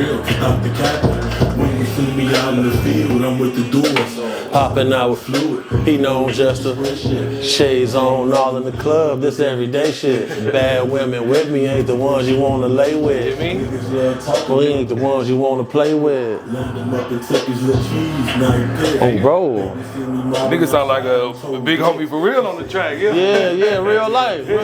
real, stop the cap. When you see me out in the field, I'm with the doors. Popping out with fluid. He knows just the shades on, all in the club. This everyday shit. Bad women with me ain't the ones you wanna lay with. We ain't the ones you wanna play with. Oh, bro. Nigga sound like a big homie for real on the track. Yeah, real life. You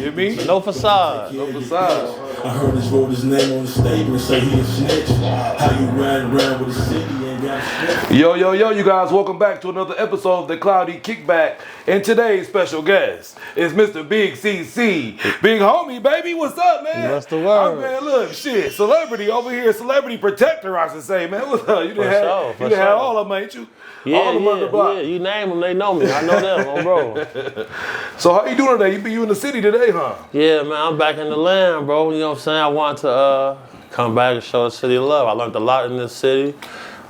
hear me? No facade. No facade. I heard this wrote his name on the statement, say he a snitch. How you riding around with a city and got snitch? Yo, you guys, welcome back to another episode of the Cloudy KickBack. And today's special guest is Mr. BigCC. Big homie, baby, what's up, man? What's the word? Oh, man, look, shit, celebrity over here, celebrity protector, I should say, man. What's up? You done had all of them, ain't you? All of them on the block. Yeah, you name them, they know me. I know them, bro. So how you doing today? You in the city today, huh? Yeah, man, I'm back in the land, bro. You know what I'm saying? I want to come back and show the city love. I learned a lot in this city.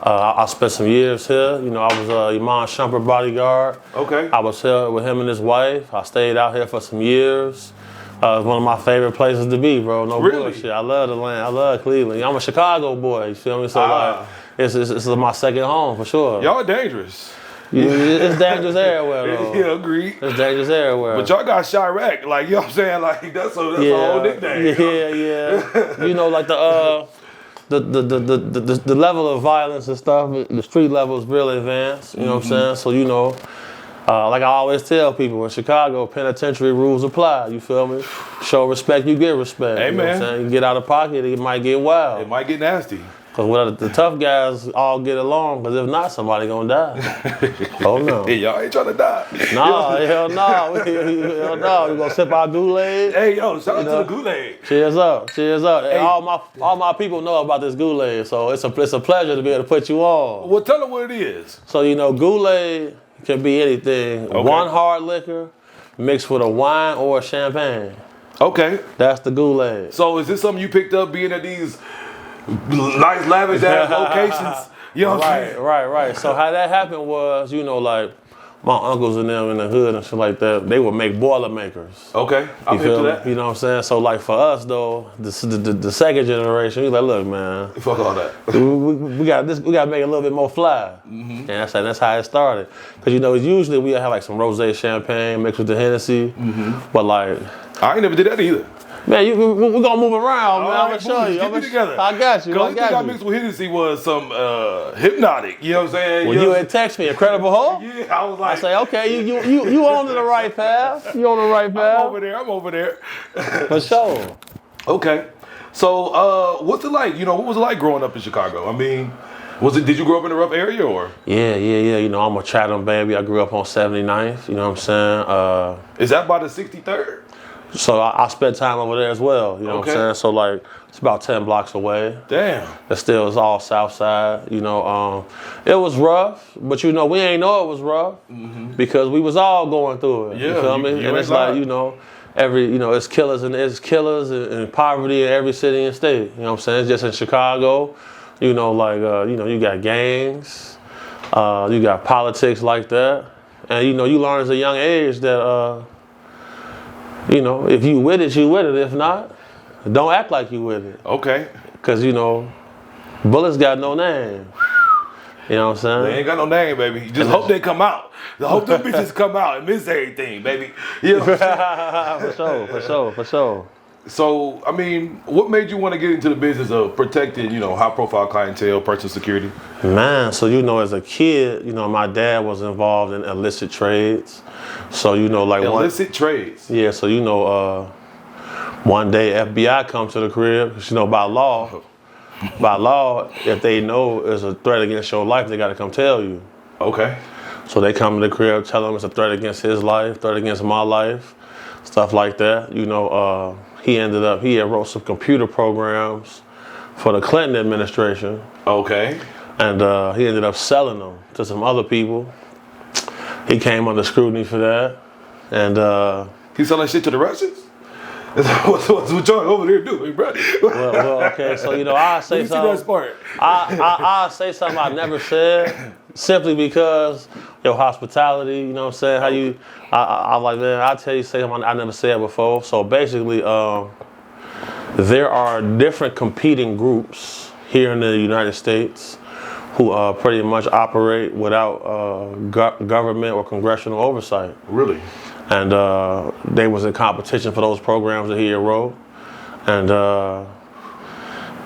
I spent some years here. You know, I was Iman Shumpert bodyguard. Okay. I was here with him and his wife. I stayed out here for some years. It's one of my favorite places to be, bro. No bullshit. I love the land. I love Cleveland. I'm a Chicago boy. You feel me? So like, it's my second home for sure. Y'all dangerous. It's dangerous everywhere, though. Yeah, agreed. It's dangerous everywhere. But y'all got Chirac, like, you know what I'm saying? Like, that's a whole nickname. Yeah. You know, like the level of violence and stuff, the street level is really advanced. You know what I'm saying? So, you know, like I always tell people, in Chicago, penitentiary rules apply. You feel me? Show respect, you get respect. Hey, you know what I'm saying? You get out of pocket, it might get wild. It might get nasty. Because the tough guys all get along, because if not, somebody gonna die. Oh no. Hey, y'all ain't trying to die. Nah, hell no. Hell no. We gonna sip our Kool-Aid. Hey, yo, shout out to the Kool-Aid. Cheers up. Hey. All my people know about this Kool-Aid, so it's a pleasure to be able to put you on. Well, tell them what it is. So, you know, Kool-Aid can be anything. Okay. One hard liquor mixed with a wine or a champagne. Okay. That's the Kool-Aid. So is this something you picked up being at these nice, lavish ass locations? You know what I'm saying? Right. So how that happened was, you know, like my uncles and them in the hood and shit like that, they would make Boilermakers. Okay, I'm into that. You know what I'm saying? So like for us though, the second generation, we like, look, man, fuck all that. we got this. We got to make it a little bit more fly. And that's how it started. Cause you know, usually we have like some rosé champagne mixed with the Hennessy, but like I ain't never did that either. Man, we're gonna move around, man. I'm gonna show you. Get me together. I got you. The thing I mixed with Hennessy was some Hypnotic. You know what I'm saying? Well, you had text me, Incredible Hulk? Yeah, I was like, I say, okay, you on the right path. You on the right path. I'm over there. For sure. Okay. So, what's it like? You know, what was it like growing up in Chicago? I mean, did you grow up in a rough area or? Yeah. You know, I'm a Chatham baby. I grew up on 79th. You know what I'm saying? Is that by the 63rd? So I spent time over there as well, you know what I'm saying? So like, it's about 10 blocks away. Damn. It's all south side, you know. It was rough, but you know, we ain't know it was rough because we was all going through it, you feel me? And it's like, you know, it's killers and poverty in every city and state, you know what I'm saying? It's just in Chicago, you know, like, you know, you got gangs, you got politics like that. And, you know, you learn as a young age that, you know, if you with it, you with it. If not, don't act like you with it. Okay. Because, you know, bullets got no name. You know what I'm saying? They ain't got no name, baby. You just hope they come out. Hope them bitches come out and miss everything, baby. You know what I'm saying? For sure. So, I mean, what made you want to get into the business of protecting, you know, high-profile clientele, personal security? Man, so, you know, as a kid, you know, my dad was involved in illicit trades. So, you know, like illicit trades? Yeah, so, you know, one day FBI comes to the crib, 'cause, you know, by law, if they know it's a threat against your life, they got to come tell you. Okay. So they come to the crib, tell them it's a threat against his life, threat against my life, stuff like that. You know, he had wrote some computer programs for the Clinton administration. Okay. And he ended up selling them to some other people. He came under scrutiny for that. And he selling shit to the Russians? What y'all over there doing, bro? well, okay, so you know, I say something. I say something I never said, simply because your hospitality. You know what I'm saying? How you? I like, man. I tell you, say something I never said before. So basically, there are different competing groups here in the United States who pretty much operate without government or congressional oversight. Really? And they was in competition for those programs that he enrolled. And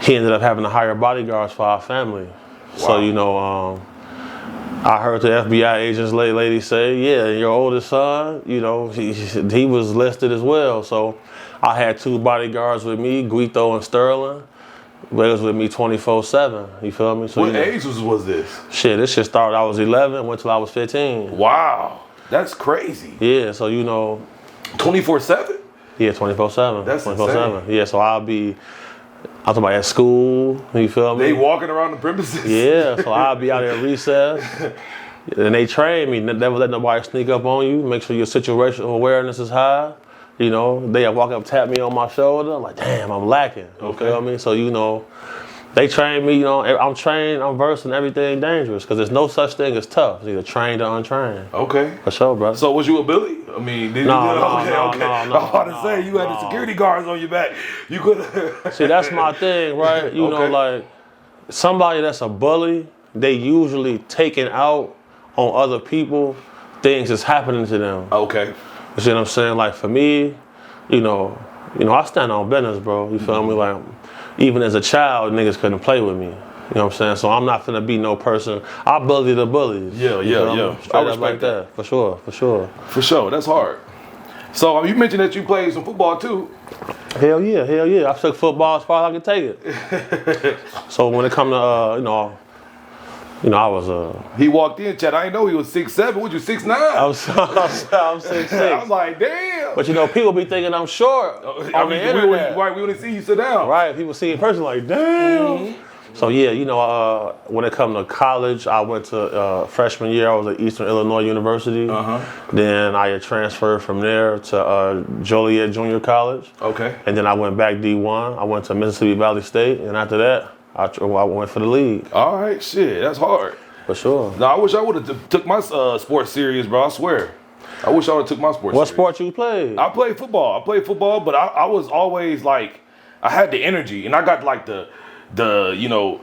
he ended up having to hire bodyguards for our family. Wow. So, you know, I heard the FBI agents lady say, yeah, your oldest son, you know, he was listed as well. So I had 2 bodyguards with me, Guito and Sterling. They was with me 24/7. You feel me? So, what age was this? Shit, this shit started. I was 11, went till I was 15. Wow, that's crazy. Yeah, so you know. 24/7? Yeah, 24/7. That's 24/7. Yeah, so I'm talking about at school. You feel me? They walking around the premises. Yeah, so I'll be out there at recess. And they train me. Never let nobody sneak up on you. Make sure your situational awareness is high. You know, they walk up, tap me on my shoulder. I'm like, damn, I'm lacking. You feel me? So, you know, they train me, you know, I'm trained, I'm versed in everything dangerous because there's no such thing as tough. It's either trained or untrained. Okay. For sure, brother. So was you a Billy? I mean, did no, you no, okay. I was about to say, you had the security guards on your back. You could See, that's my thing, right? You know, like, somebody that's a bully, they usually taking out on other people things that's happening to them. Okay. You see what I'm saying? Like for me, you know, I stand on business, bro. You feel me? Like even as a child, niggas couldn't play with me. You know what I'm saying? So I'm not finna be no person. I bully the bullies. Yeah. Straight up like that. For sure. For sure. That's hard. So you mentioned that you played some football too. Hell yeah. I took football as far as I could take it. So when it come to I was He walked in, Chad. I didn't know he was 6'7". What you 6'9"? I'm 6'6". I'm like, damn. But you know, people be thinking I'm short on the internet. Right, we want to see you sit down. Right, people see in person like, damn. So yeah, you know, when it come to college, I went to freshman year. I was at Eastern Illinois University. Then I had transferred from there to Joliet Junior College. Okay. And then I went back D1. I went to Mississippi Valley State, and after that, I went for the league. All right, shit, that's hard. For sure. Now, I wish I would have took my sports serious, bro. I swear. I wish I would have took my sports. What serious. sport you played? I played football. But I was always like, I had the energy, and I got like the you know,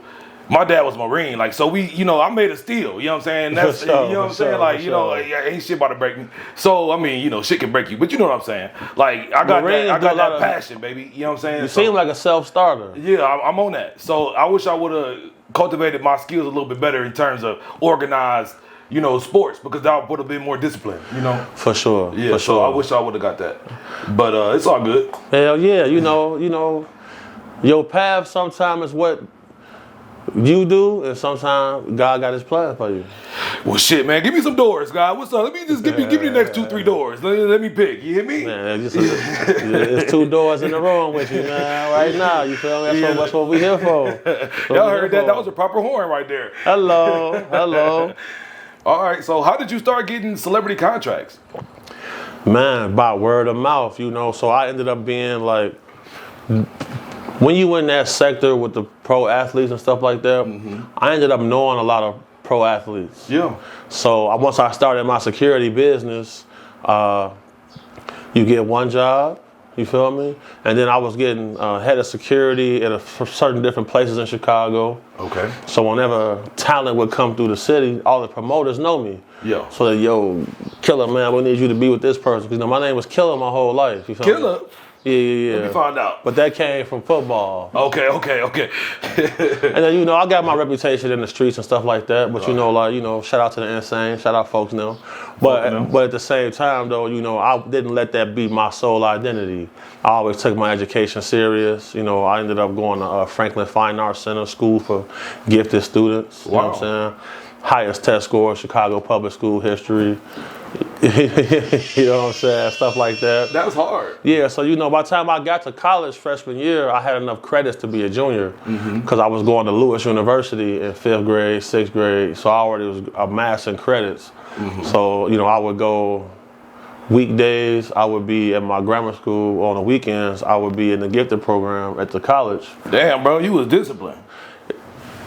my dad was Marine, like, so we, you know, I made a steal, you know what I'm saying? That's, sure, you know what I'm saying? Like, you know, ain't shit about to break me. So, I mean, you know, shit can break you, but you know what I'm saying? Like, I got that passion, baby, you know what I'm saying? You seem like a self-starter. Yeah, I'm on that. So, I wish I would have cultivated my skills a little bit better in terms of organized, you know, sports, because that would have been more disciplined, you know? For sure. Yeah, for so sure. I wish I would have got that. But it's all good. Hell yeah, you know, your path sometimes is what you do, and sometimes God got his plan for you. Well, shit, man, give me some doors, God. What's up? Let me just give me the next 2-3 doors. Let me pick. You hear me? Man, there's 2 doors in the room with you, man. Right now, you feel me? That's what we here for. Y'all heard that? That was a proper horn right there. Hello. All right. So, how did you start getting celebrity contracts? Man, by word of mouth, you know. So I ended up being like, when you in that sector with the pro athletes and stuff like that, I ended up knowing a lot of pro athletes. Yeah. So once I started my security business, you get one job, you feel me? And then I was getting head of security at certain different places in Chicago. Okay. So whenever talent would come through the city, all the promoters know me. Yeah. So that, yo, Killer, man, we need you to be with this person. Because, you know, my name was Killer my whole life. You feel Killer? Me? Yeah. Let me find out. But that came from football. Okay. And then, you know, I got my reputation in the streets and stuff like that. But, you know, like, you know, shout out to the Insane. Shout out folks now. But at the same time, though, you know, I didn't let that be my sole identity. I always took my education serious. You know, I ended up going to Franklin Fine Arts Center, school for gifted students. You know what I'm saying? Highest test score, Chicago Public School history. You know what I'm saying? Stuff like that. That was hard. Yeah, so, you know, by the time I got to college freshman year, I had enough credits to be a junior because I was going to Lewis University in 5th grade, 6th grade. So I already was amassing credits. So, you know, I would go weekdays, I would be at my grammar school. On the weekends, I would be in the gifted program at the college. Damn, bro, you was disciplined.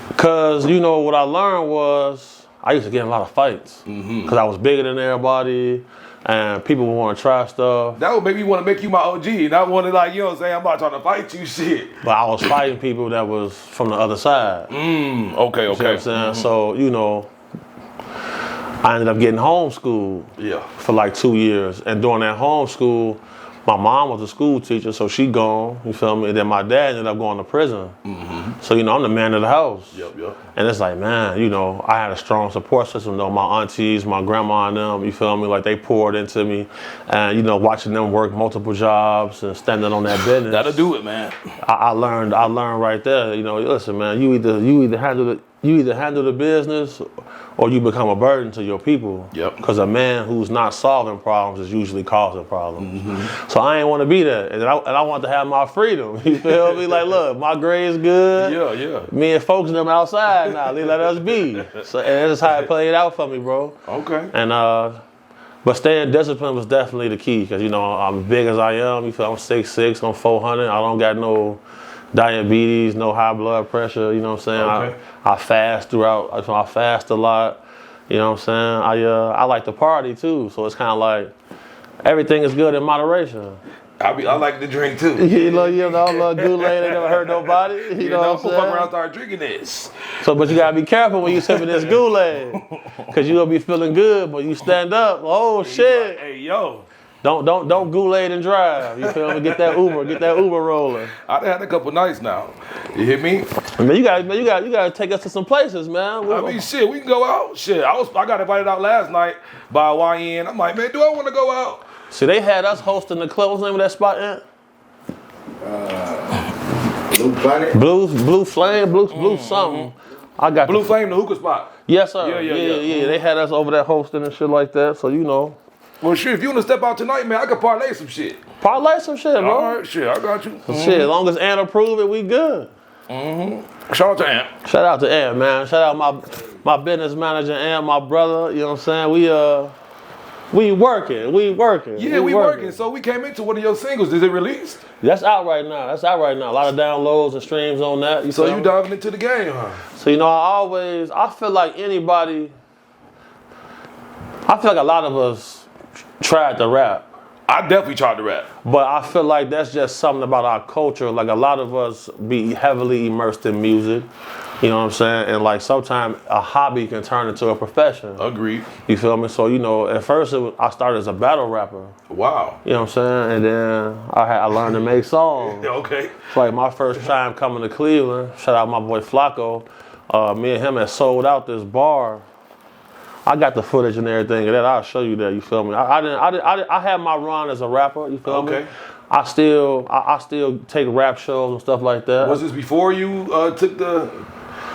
Because, you know, what I learned was I used to get in a lot of fights because I was bigger than everybody. and people want to try stuff. That would make me want to make you my OG, and I want to like, you know what I'm saying? I'm not trying to fight you, shit. But I was fighting people that was from the other side. Okay. You know what I'm saying? So, you know, I ended up getting homeschooled for like 2 years. And during that homeschool, my mom was a school teacher, so she gone, you feel me? And then my dad ended up going to prison. So, you know, I'm the man of the house. And it's like, man, you know, I had a strong support system, though. My aunties, my grandma and them, you feel me? Like, they poured into me. And, you know, watching them work multiple jobs and standing on that business. That'll do it, man. I learned right there, you know, listen, man, you either handle the business or you become a burden to your people. Because a man who's not solving problems is usually causing problems. So I ain't want to be that. And I want to have my freedom. You feel me? Like, look, my grade's good. Me and folks and them outside now. They let us be. So, and that's how it played out for me, bro. And but staying disciplined was definitely the key. Because, you know, I'm big as I am. You feel I'm 6'6", I'm 400. I don't got no diabetes, no high blood pressure, you know what I'm saying? I fast throughout, I fast a lot, you know what I'm saying? I like to party too, so it's kind of like, everything is good in moderation. I like to drink too. You know, little Kool-Aid ain't never hurt nobody. You know what I'm saying? Fuck around, start drinking this. So, but you gotta be careful when you sipping this Kool-Aid, cause you gonna be feeling good, but you stand up, oh shit. Like, hey yo. Don't Kool-Aid and drive. You feel me? Get that Uber rolling. I've had a couple nights now. You hear me? Man, you gotta take us to some places, man. I mean, shit, we can go out. Shit, I got invited out last night by YN. I'm like, man, do I want to go out? See, they had us hosting the club. What's the name of that spot, Ant? Blue Planet? Blue Flame, Blue something. I got Blue Flame, the hookah spot. Yes, sir. Yeah. They had us over there hosting and shit like that. So you know. Well, shit, if you want to step out tonight, man, I can parlay some shit. Parlay some shit, bro. All right, shit, I got you. Shit, as long as Ant approve it, we good. Shout out to Ant. Shout out to Ant, man. Shout out my business manager, Ant, my brother. You know what I'm saying? We working. Yeah, we working. So we came into one of your singles. Is it released? That's out right now. A lot of downloads and streams on that. So you diving into the game, huh? So, you know, I feel like a lot of us tried to rap. I definitely tried to rap. But I feel like that's just something about our culture. Like, a lot of us be heavily immersed in music. You know what I'm saying? And like, sometimes a hobby can turn into a profession. Agreed. You feel me? So, you know, at first I started as a battle rapper. Wow. You know what I'm saying? And then I learned to make songs. Okay. It's like my first time coming to Cleveland. Shout out my boy Flacco. Me and him had sold out this bar. I got the footage and everything of that. I'll show you that. You feel me? I had my run as a rapper. You feel me? I still take rap shows and stuff like that. Was this before you took the,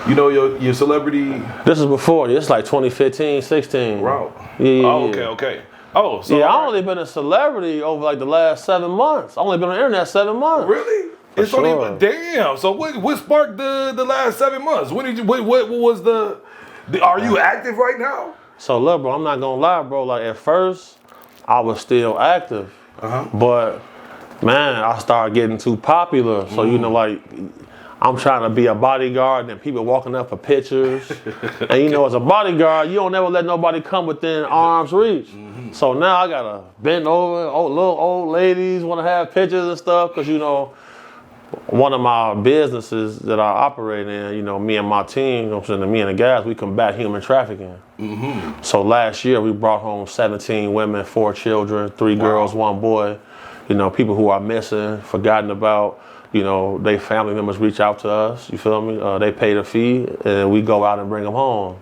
you know, your celebrity? This is before. It's like 2015, 16. Wow. Yeah. Oh, okay. Oh, so yeah. I only been a celebrity over like the last 7 months. I only been on the internet 7 months. Really? It's sure. only damn. So what sparked the last 7 months? When did you? What was the? Are you active right now? So look, bro, I'm not gonna lie, bro. Like, at first, I was still active, but man, I started getting too popular. So you know, like, I'm trying to be a bodyguard, and people walking up for pictures. And you know, as a bodyguard, you don't never let nobody come within arm's reach. So now I gotta bend over. Little old ladies want to have pictures and stuff, because you know, one of my businesses that I operate in, you know, me and my team, you know what I'm saying, me and the guys, we combat human trafficking. So last year we brought home 17 women, 4 children, 3 girls, 1 boy. You know, people who are missing, forgotten about. You know, they family members reach out to us. You feel me? They pay the fee, and we go out and bring them home.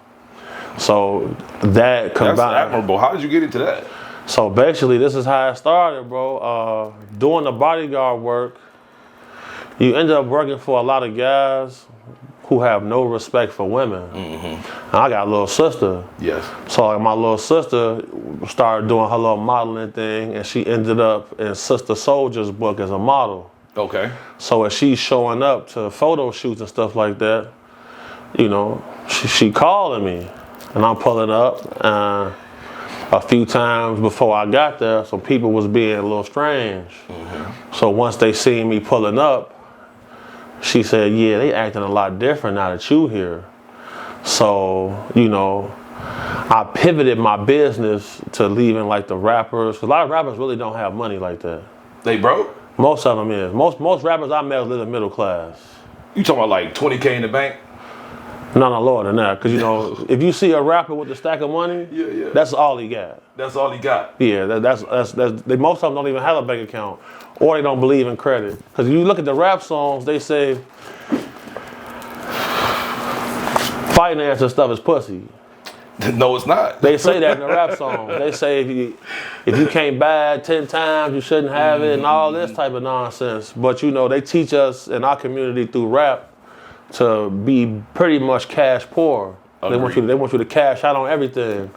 So that combined. That's admirable. How did you get into that? So basically, this is how it started, bro. Doing the bodyguard work. You end up working for a lot of guys who have no respect for women. And I got a little sister. Yes. So like, my little sister started doing her little modeling thing, and she ended up in Sister Soldier's book as a model. Okay. So as she's showing up to photo shoots and stuff like that, you know, she calling me, and I'm pulling up. A few times before I got there, some people was being a little strange. So once they seen me pulling up, she said, yeah, they acting a lot different now that you here. So, you know, I pivoted my business to leaving like the rappers. Cause a lot of rappers really don't have money like that. They broke? Most of them is. Most rappers I met live in middle class. You talking about like 20K in the bank? No, lower than that. Cause you know, if you see a rapper with a stack of money, that's all he got. That's all he got. Yeah, most of them don't even have a bank account, or they don't believe in credit. Cause if you look at the rap songs, they say finance and stuff is pussy. No, it's not. They say that in the rap songs. They say if you can't buy it 10 times, you shouldn't have it, and all this type of nonsense. But you know, they teach us in our community through rap to be pretty much cash poor. They want you to cash out on everything.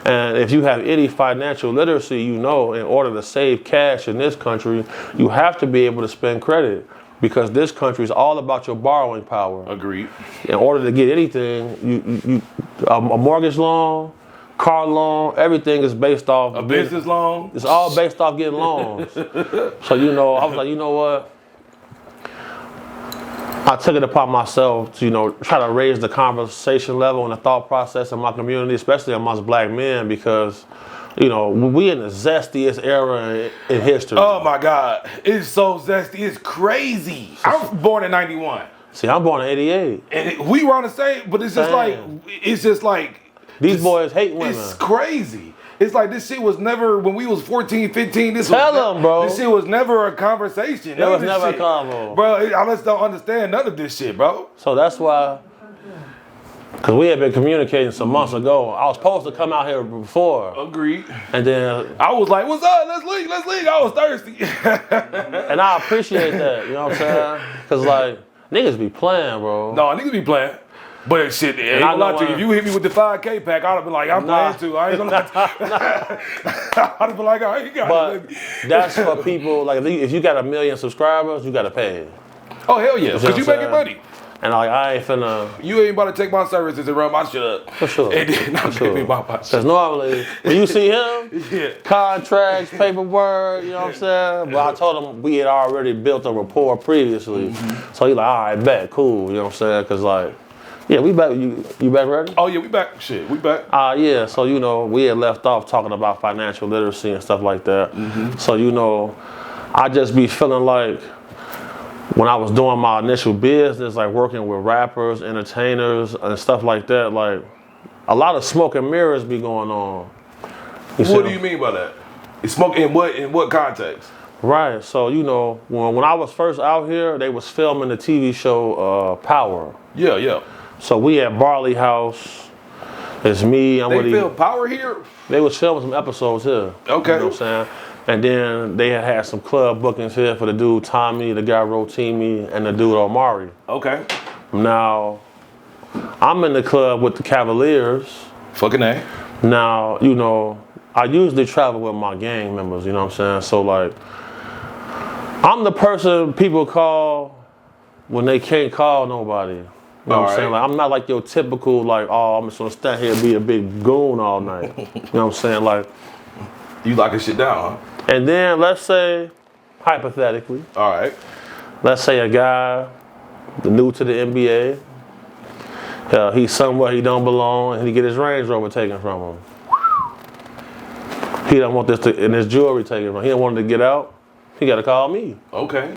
And if you have any financial literacy, you know, in order to save cash in this country, you have to be able to spend credit. Because this country is all about your borrowing power. Agreed. In order to get anything, a mortgage loan, car loan, everything is based off a business loan. It's all based off getting loans. So you know, I was like, you know what? I took it upon myself to, you know, try to raise the conversation level and the thought process in my community, especially amongst black men, because, you know, we in the zestiest era in history. Oh my God, it's so zesty, it's crazy. I was born in 91. See, I'm born in 88. And we were on the same, but it's just like, these boys hate women. It's crazy. It's like this shit was never, when we was 14, 15, this shit was never a conversation. It was never a convo. Bro, I just don't understand none of this shit, bro. So that's why, because we had been communicating some months ago. I was supposed to come out here before. Agreed. And then I was like, what's up? Let's leave. I was thirsty. And I appreciate that, you know what I'm saying? Because like, niggas be playing, bro. No, niggas be playing. But shit, ain't gonna lie to you. If you hit me with the 5K pack, I'd have been like, I'm playing too. I ain't gonna lie to you. I'd have been like, all right, you got it. But that's for people, like if you got 1 million subscribers, you gotta pay. Oh, hell yeah. Because you making money. And like, I ain't finna. You ain't about to take my services and run my shit up. For sure. And then not pay me my shit. Because normally, when you see him, contracts, paperwork, you know what I'm saying? But I told him we had already built a rapport previously. So he like, all right, bet, cool, you know what I'm saying? Because like, yeah, we back. You back ready? Oh yeah, we back. Shit, we back. Yeah. So you know, we had left off talking about financial literacy and stuff like that. So you know, I just be feeling like when I was doing my initial business, like working with rappers, entertainers, and stuff like that, like a lot of smoke and mirrors be going on. What do you mean by that? Smoke in what context? Right. So you know, when I was first out here, they was filming the TV show Power. Yeah. So we at Barley House. It's me. They film Power here? They was filming some episodes here. Okay. You know what I'm saying? And then they had some club bookings here for the dude Tommy, the guy Rotimi, and the dude Omari. Okay. Now, I'm in the club with the Cavaliers. Fucking A. Now, you know, I usually travel with my gang members, you know what I'm saying? So like, I'm the person people call when they can't call nobody. You know what I'm saying? Like, I'm not like your typical, like, oh, I'm just gonna stand here and be a big goon all night. You know what I'm saying? Like, you locking shit down, huh? And then let's say, hypothetically, all right, let's say a guy new to the NBA, he's somewhere he don't belong, and he get his Range Rover taken from him. He don't want and his jewelry taken from him. He don't want him to get out. He got to call me. Okay.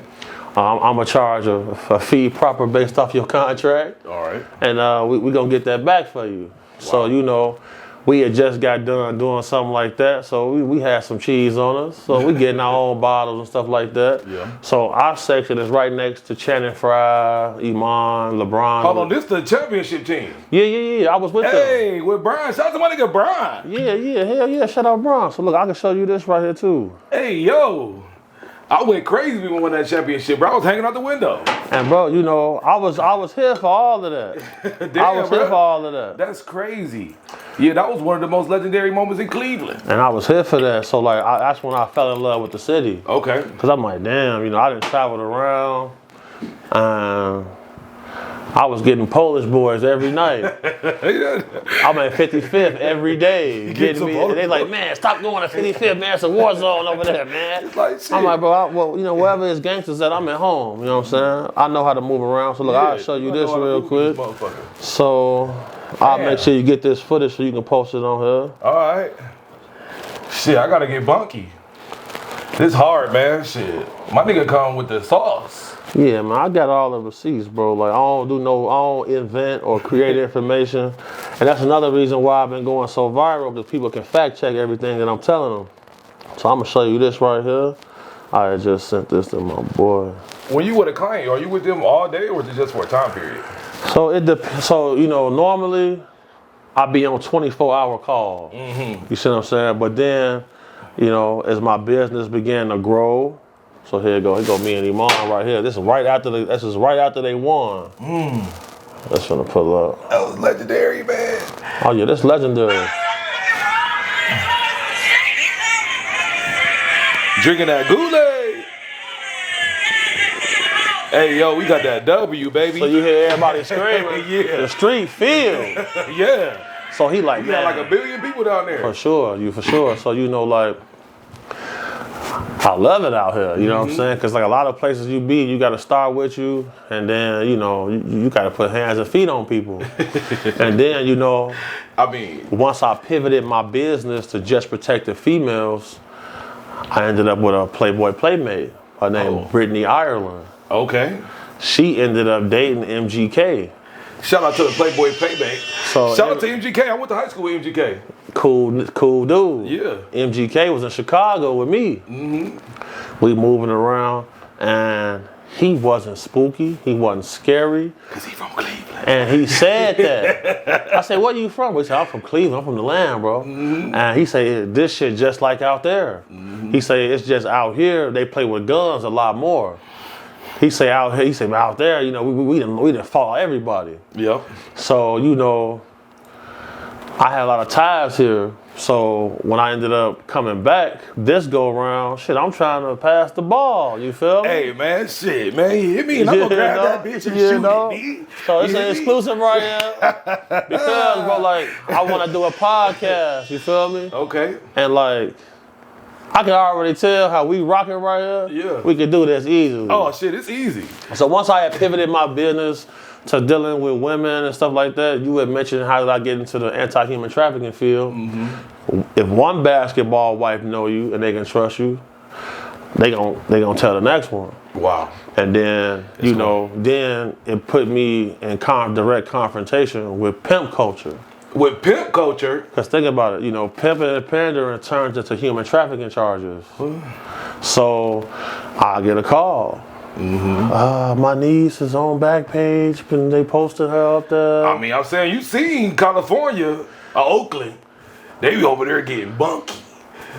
I'm going to charge a fee proper based off your contract. All right. And we going to get that back for you. Wow. So, you know, we had just got done doing something like that. So we had some cheese on us. So we getting our own bottles and stuff like that. Yeah. So our section is right next to Channing Frye, Iman, LeBron. Hold on, this the championship team. Yeah. I was with them. Hey, with Brian. Shout out to my nigga Brian. Yeah. Hell yeah. Shout out Brian. So look, I can show you this right here too. Hey, yo. I went crazy when we won that championship, bro. I was hanging out the window. And bro, you know, I was here for all of that. Damn, I was here for all of that. That's crazy. Yeah, that was one of the most legendary moments in Cleveland. And I was here for that. So like, that's when I fell in love with the city. Okay. Cause I'm like, damn, you know, I done traveled around. I was getting Polish boys every night. I'm at 55th every day. Getting me, and they like, man, stop going to 55th, man. It's a war zone over there, man. I'm like, bro, well, you know, wherever it's gangsters at, I'm at home. You know what I'm saying? I know how to move around. So look, I'll show you this real quick. So I'll make sure you get this footage so you can post it on here. All right. Shit, I gotta get bunky. This hard, man. Shit, my nigga come with the sauce. Yeah, man, I got all the receipts, bro. Like, I don't invent or create information. And that's another reason why I've been going so viral, because people can fact check everything that I'm telling them. So I'm gonna show you this right here. I just sent this to my boy. When you with a client, are you with them all day or is it just for a time period? So it depends. So, you know, normally I be on 24-hour call. You see what I'm saying? But then, you know, as my business began to grow, so here go me and Iman right here. This is right after they won. That's gonna pull up. That was legendary, man. Oh yeah, that's legendary. Drinking that Kool-Aid. Hey, yo, we got that W, baby. So you hear everybody screaming. Yeah. The street feel. Yeah. So he like, You got like 1 billion people down there. For sure. So, you know, like, I love it out here, you know what I'm saying? Because, like, a lot of places you be, you got to start with you, and then, you know, you got to put hands and feet on people. And then, you know, I mean, once I pivoted my business to just protect the females, I ended up with a Playboy Playmate. Her name Brittany Ireland. Okay. She ended up dating MGK. Shout out to the Playboy Playmate. So shout out to MGK. I went to high school with MGK. Cool dude. Yeah. MGK was in Chicago with me. We moving around, and he wasn't spooky. He wasn't scary. Cause he from Cleveland. And he said that. I said, "Where you from?" He said, "I'm from Cleveland. I'm from the land, bro." And he said, "This shit just like out there." He said, "It's just out here they play with guns a lot more." He said out here. He said out there, you know, we didn't follow everybody. Yep. So, you know, I had a lot of ties here. So when I ended up coming back, this go around, shit, I'm trying to pass the ball. You feel me? Hey man, shit, man, you hit me and I'm gonna grab that bitch and shoot it, So it's an exclusive right here. Because, bro, like, I want to do a podcast. You feel me? Okay. And like, I can already tell how we rocking right here. Yeah. We can do this easily. Oh shit, it's easy. So once I had pivoted my business to dealing with women and stuff like that, you had mentioned how did I get into the anti-human trafficking field. If one basketball wife know you and they can trust you, they gon' tell the next one. Wow. And then, you know, then it put me in direct confrontation with pimp culture. With pimp culture? Because think about it, you know, pimping and pandering turns into human trafficking charges. So I get a call. My niece is on Backpage, and they posted her up there. I mean, I'm saying, you seen California, Oakland, they be over there getting bunky.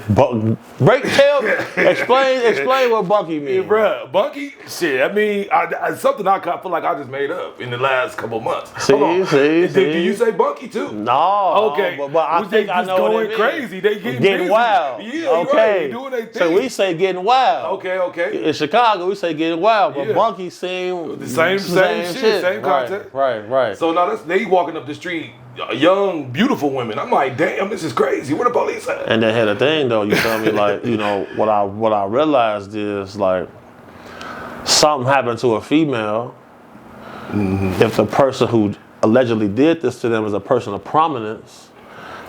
Explain what bunky means. Yeah, bruh, bunky? Shit, I mean, something I feel like I just made up in the last couple months. See. Do you say bunky too? No. Okay. But I think I know what it means. Crazy. They getting busy. Wild. Yeah, okay. Right. They doing their thing. So we say getting wild. Okay. In Chicago, we say getting wild, but bunky seem the same shit, same concept. Right. So now they walking up the street, young, beautiful women. I'm like, damn, this is crazy. Where the police at? And they had a thing though, you feel me? Like, you know, what I realized is like something happened to a female. If the person who allegedly did this to them is a person of prominence,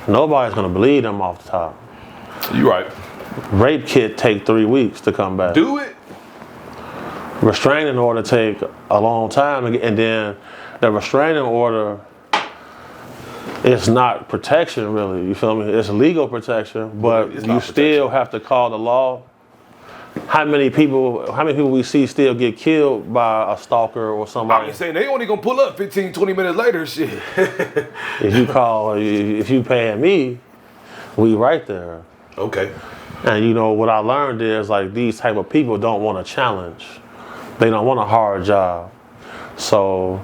nobody's gonna believe them off the top. You right. Rape kit take 3 weeks to come back. Do it. Restraining order take a long time, and then the restraining order, it's not protection really, you feel me? It's legal protection, but you still have to call the law. How many people we see still get killed by a stalker or somebody? I'm saying they only gonna pull up 15, 20 minutes later, shit. If you paying me, we right there. Okay. And you know, what I learned is like these type of people don't want a challenge. They don't want a hard job. So,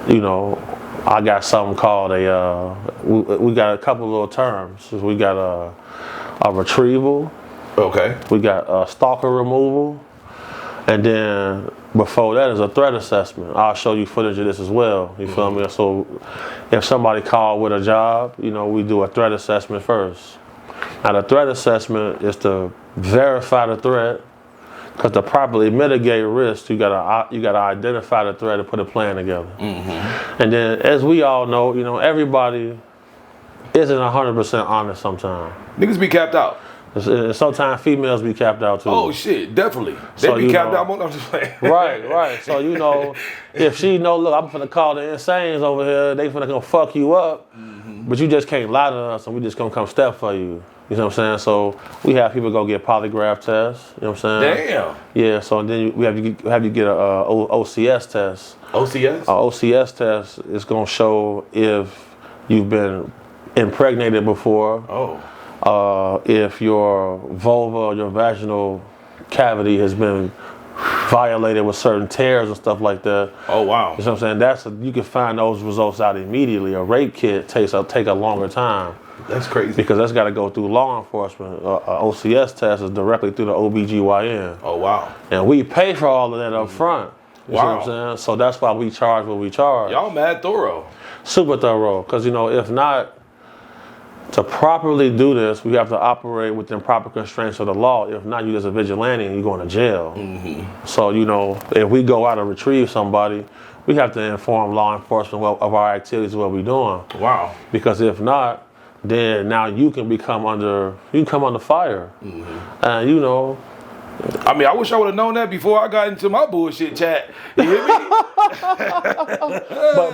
you know, I got something called we got a couple little terms. We got a retrieval. Okay. We got a stalker removal. And then before that is a threat assessment. I'll show you footage of this as well. You feel me? So if somebody called with a job, you know, we do a threat assessment first. Now the threat assessment is to verify the threat, Because to properly mitigate risk, you gotta identify the threat and put a plan together. And then, as we all know, everybody isn't 100% honest sometimes. Niggas be capped out. Sometimes females be capped out too. Oh shit, definitely. They be capped out. I'm just playing. Right. So if she look, I'm finna call the insanes over here. They finna come fuck you up, but you just can't lie to us, and we just gonna come step for you. You know what I'm saying? So we have people go get polygraph tests. You know what I'm saying? Damn. Yeah. So then we have you get a OCS test. OCS? A OCS test is gonna show if you've been impregnated before. Oh. If your vulva or your vaginal cavity has been violated with certain tears and stuff like that. Oh wow. You know what I'm saying? You can find those results out immediately. A rape kit take a longer time. That's crazy. Because that's got to go through law enforcement. OCS test is directly through the OBGYN. Oh wow. And we pay for all of that up front. You know what I'm saying? So that's why we charge what we charge. Y'all mad thorough. Super thorough. Because if not, to properly do this, we have to operate within proper constraints of the law. If not, you're just a vigilante and you're going to jail. So, if we go out and retrieve somebody, we have to inform law enforcement of our activities, what we're doing. Wow. Because if not, then now you can come under fire. And I mean, I wish I would have known that before I got into my bullshit chat. You hear me?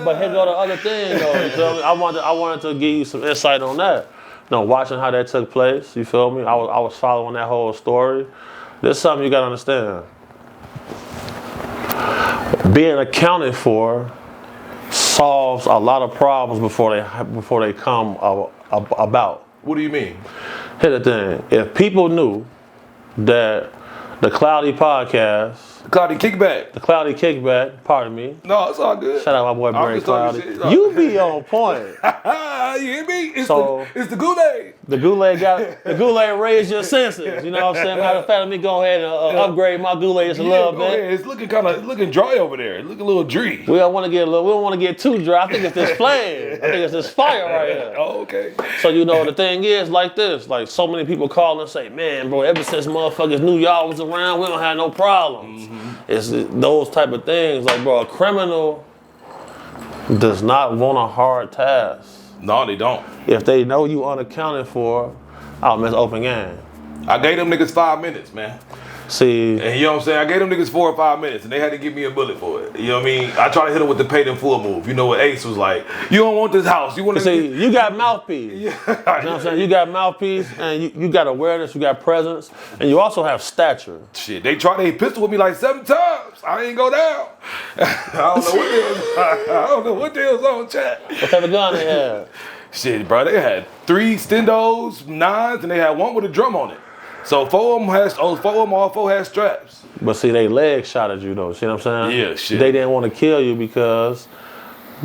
but here go the other thing though. You feel me? I wanted to give you some insight on that. Watching how that took place. You feel me? I was following that whole story. There's something you gotta understand. Being accounted for solves a lot of problems before they come about. What do you mean? Here's the thing. If people knew that the Cloudy podcast, Cloudy KickBack. the Cloudy KickBack, pardon me. No, it's all good. Shout out my boy Barry just talking Cloudy. shit. You be on point. You hear me? It's So- the Goulet. The Goulet raised your senses. You know what I'm saying? Matter of fact, let me go ahead and upgrade my Goulet just a little bit. It's looking dry over there. It's looking a little dry. We don't want to get too dry. I think it's this flame. I think it's this fire right here. Oh, okay. So the thing is like this. Like so many people call and say, man, bro, ever since motherfuckers knew y'all was around, we don't have no problems. It's those type of things. Like, bro, a criminal does not want a hard task. No, they don't. If they know you unaccounted for, I'll miss open game. I gave them niggas 5 minutes, man. See, And you know what I'm saying? I gave them niggas 4 or 5 minutes, and they had to give me a bullet for it. You know what I mean? I tried to hit them with the paid in full move. You know what Ace was like? You don't want this house. You want to see, you got mouthpiece. You know what I'm saying? You got mouthpiece, and you got awareness, you got presence, and you also have stature. Shit, they pistol with me like 7 times. I ain't go down. I don't know what the hell's on chat. What type of gun they had? Shit, bro, they had 3 Stendos, 9s, and they had 1 with a drum on it. So 4 of them, all 4 had straps. But see, they legs shot at you though. See what I'm saying? Yeah, shit. They didn't want to kill you because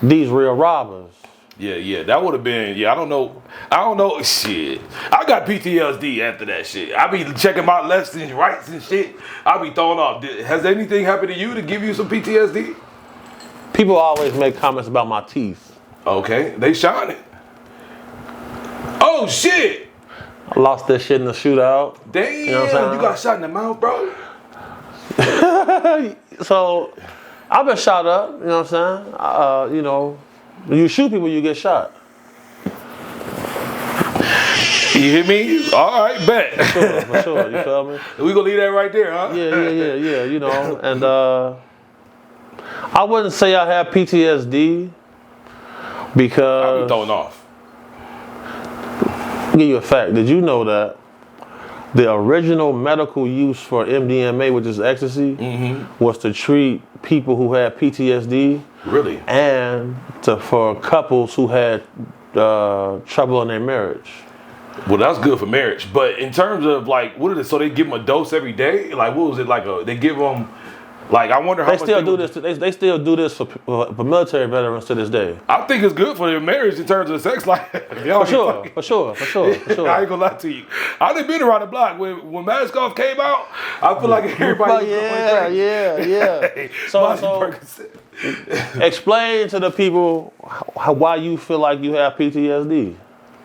these real robbers. Yeah, that would have been, I don't know, shit. I got PTSD after that shit. I be checking my lefts and rights and shit. I be throwing off. Has anything happened to you to give you some PTSD? People always make comments about my teeth. Okay, they shining. Oh, shit. I lost that shit in the shootout. Damn, You know what I'm saying? you got shot in the mouth, bro? So, I've been shot up, you know what I'm saying? When you shoot people, you get shot. You hear me? All right, bet. For sure, you feel me? We gonna leave that right there, huh? Yeah, and I wouldn't say I have PTSD because... I be throwing off. I'll give you a fact. Did you know that the original medical use for MDMA, which is ecstasy, was to treat people who had PTSD? Really? And for couples who had trouble in their marriage. Well, that's good for marriage. But in terms of like, what is it? So they give them a dose every day? Like, what was it like? They give them, like, I wonder how They much still do this. They still do this for military veterans to this day. I think it's good for their marriage in terms of sex life. For sure. I ain't gonna lie to you. I done been around the block when Mask Off came out. I feel like everybody was going crazy. So explain to the people why you feel like you have PTSD.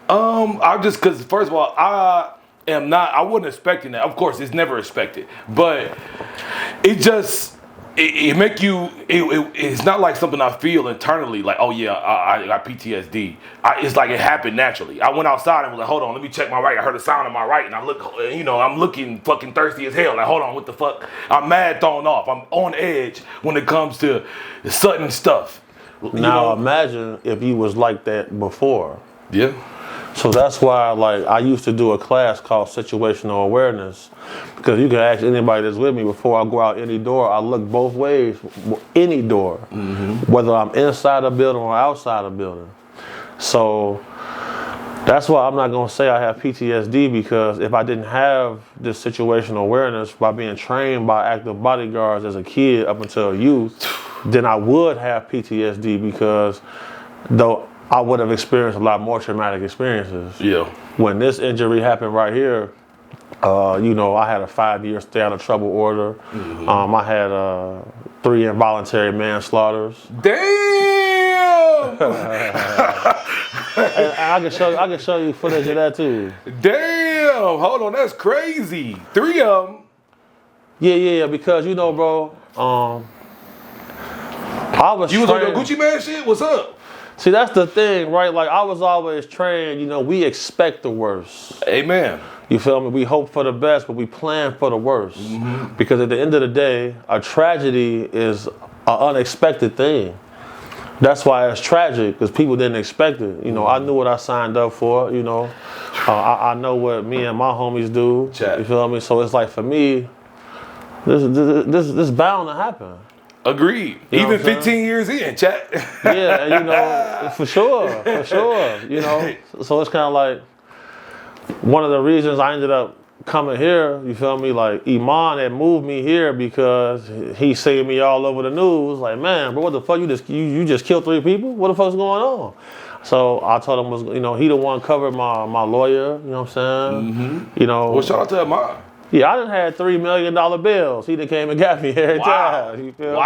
I just, cause first of all, I wasn't expecting that. Of course, it's never expected, but it make you. It's not like something I feel internally. Like, oh yeah, I got PTSD. It's like it happened naturally. I went outside and was like, hold on, let me check my right. I heard a sound in my right, and I look. I'm looking fucking thirsty as hell. Like, hold on, what the fuck? I'm mad, thrown off. I'm on edge when it comes to sudden stuff. Now imagine if you was like that before. Yeah. So that's why, like, I used to do a class called situational awareness, because you can ask anybody that's with me, before I go out any door, I look both ways, any door, whether I'm inside a building or outside a building. So that's why I'm not gonna say I have PTSD, because if I didn't have this situational awareness by being trained by active bodyguards as a kid up until youth, then I would have PTSD, because though I would have experienced a lot more traumatic experiences. Yeah. When this injury happened right here, I had a 5-year stay out of trouble order. I had 3 involuntary manslaughters. Damn! And I can show you footage of that too. Damn! Hold on, that's crazy. 3 of them. Yeah, because bro, I was. You was on your Gucci Man shit? What's up? See, that's the thing, right? Like, I was always trained, we expect the worst. Amen. You feel me? We hope for the best, but we plan for the worst. Because at the end of the day, a tragedy is an unexpected thing. That's why it's tragic, because people didn't expect it. I knew what I signed up for, I know what me and my homies do. Chat. You feel me? So it's like, for me, this bound to happen. Agreed. Even 15 years in, chat. Yeah, for sure. So it's kind of like one of the reasons I ended up coming here. You feel me? Like, Iman had moved me here because he seeing me all over the news. Like, man, bro, what the fuck? You just killed 3 people? What the fuck's going on? So I told him, he the one covered my lawyer. You know what I'm saying? Well, shout out to Iman. Yeah, I done had $3 million bills. He done came and got me every time. You feel me?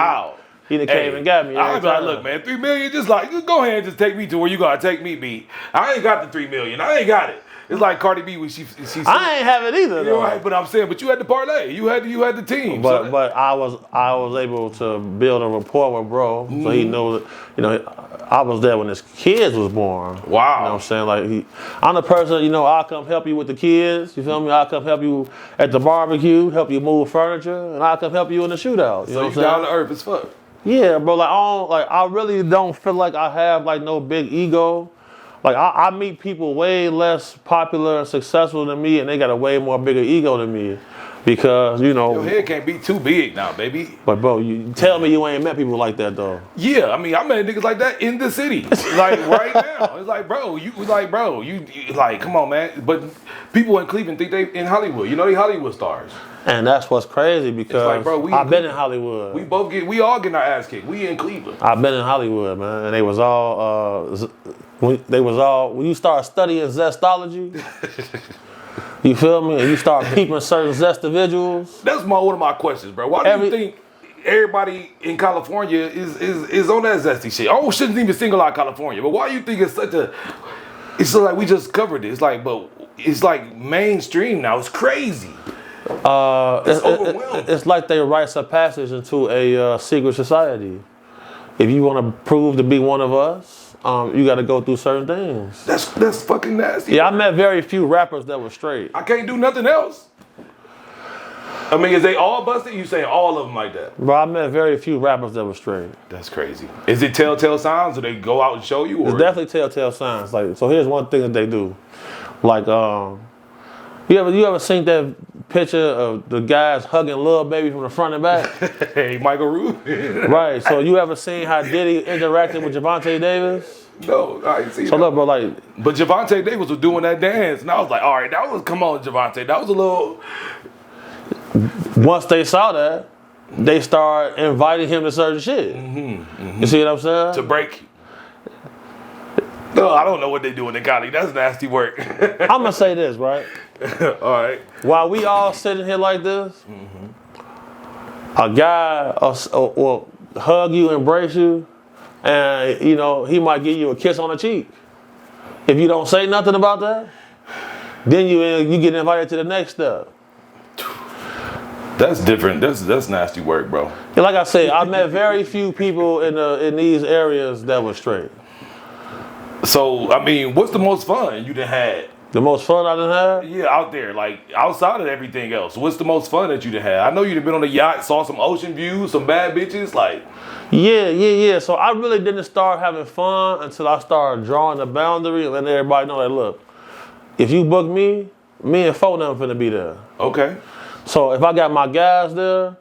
He done came and got me every time. Look, man, $3 million, just go ahead and just take me to where you gotta take me, B. I ain't got the $3 million. I ain't got it. It's like Cardi B when she I ain't have it either, though. Right, but I'm saying, but you had the parlay. You had the team. But I was able to build a rapport with bro, so he knows that, I was there when his kids was born. Wow. You know what I'm saying? Like, I'm the person, I'll come help you with the kids. You feel me? I'll come help you at the barbecue, help you move furniture, and I'll come help you in the shootout. You know what I'm saying? Down to earth as fuck. Yeah, bro. Like, I really don't feel like I have no big ego. Like, I meet people way less popular and successful than me, and they got a way more bigger ego than me. Because, Your head can't be too big now, baby. But, bro, you tell me you ain't met people like that, though. Yeah, I mean, I met niggas like that in the city. Like, right now. It's like, bro, you come on, man. But people in Cleveland think they in Hollywood. They Hollywood stars. And that's what's crazy, because like, bro, I've been in Hollywood. We all getting our ass kicked. We in Cleveland. I've been in Hollywood, man, and they was all when you start studying zestology, you feel me, and you start peeping certain zest individuals. That's one of my questions, bro. Why do you think everybody in California is on that zesty shit? I shouldn't even single out California, but why do you think it's such a? It's like we just covered it. It's like, but it's like mainstream now. It's crazy. It's overwhelming. It's like they rites of passage into a secret society. If you want to prove to be one of us, you got to go through certain things. That's fucking nasty. Yeah, I met very few rappers that were straight. I can't do nothing else. I mean, is they all busted? You saying all of them like that? Bro, I met very few rappers that were straight. That's crazy. Is it telltale signs? Do they go out and show you? Or? It's definitely telltale signs. Like, so here's one thing that they do. Like, you ever seen that picture of the guys hugging Lil Baby from the front and back? Hey, Michael Rue. Right. So you ever seen how Diddy interacted with Javante Davis? No, I ain't seen that. So look, bro, like. But Javante Davis was doing that dance, and I was like, all right, come on, Javante. That was a little. Once they saw that, they start inviting him to certain shit. You see what I'm saying? To break. No, I don't know what they do in the county. That's nasty work. I'm gonna say this, right? All right. While we all sitting here like this, a guy will hug you, embrace you, and he might give you a kiss on the cheek. If you don't say nothing about that, Then you get invited to the next step. That's different. That's nasty work, bro. And like I said, I met very few people in these areas that were straight. So, I mean, what's the most fun you done had? The most fun I done had? Yeah, out there, like outside of everything else. What's the most fun that you done had? I know you done been on a yacht, saw some ocean views, some bad bitches, like. Yeah. So I really didn't start having fun until I started drawing the boundary and letting everybody know that, look, if you book me and phone them finna be there. Okay. So if I got my guys there,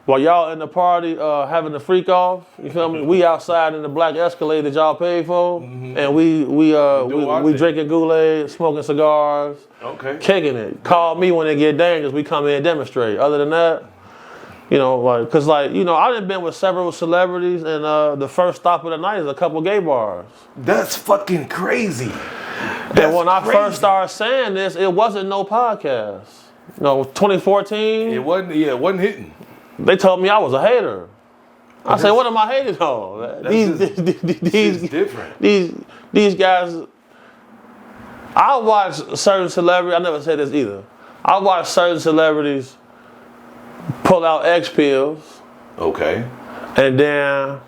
while y'all in the party having the freak off, you feel me? We outside in the black Escalade that y'all paid for, and we drinking Kool-Aid, smoking cigars, kicking it. Call me when it get dangerous. We come in and demonstrate. Other than that, you know, like, cause like, you know, I done been with several celebrities, and the first stop of the night is a couple gay bars. That's fucking crazy. And when I first started saying this, it wasn't no podcast. You know, 2014. It wasn't hitting. They told me I was a hater. I said, what am I hating on? These different. These guys, I watch certain celebrities, I never said this either. I watch certain celebrities pull out X pills. Okay. And then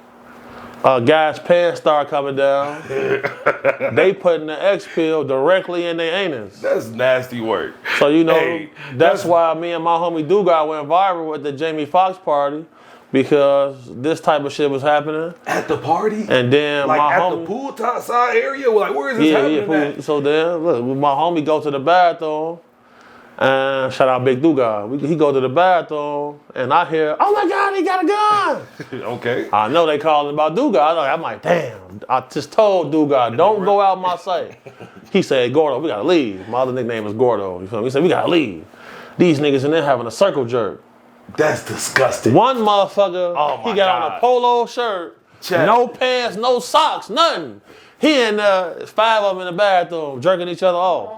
guys' pants start coming down. They putting the X pill directly in their anus. That's nasty work. So you know, that's why me and my homie Dugard went viral with the Jamie Foxx party, because this type of shit was happening at the party. And then like my at homie, the pool top side area, like where is this happening? Yeah. So then look, my homie go to the bathroom. And shout out Big Dugard. He go to the bathroom, and I hear, oh my God, he got a gun. Okay. I know they calling about Dugard. I'm like, damn. I just told Dugard, don't go out my sight. He said, Gordo, we gotta leave. My other nickname is Gordo. You feel me? He said, we gotta leave. These niggas in there having a circle jerk. That's disgusting. One motherfucker, he got God. on a polo shirt, no pants, no socks, nothing. He in there, 5 of them in the bathroom, jerking each other off.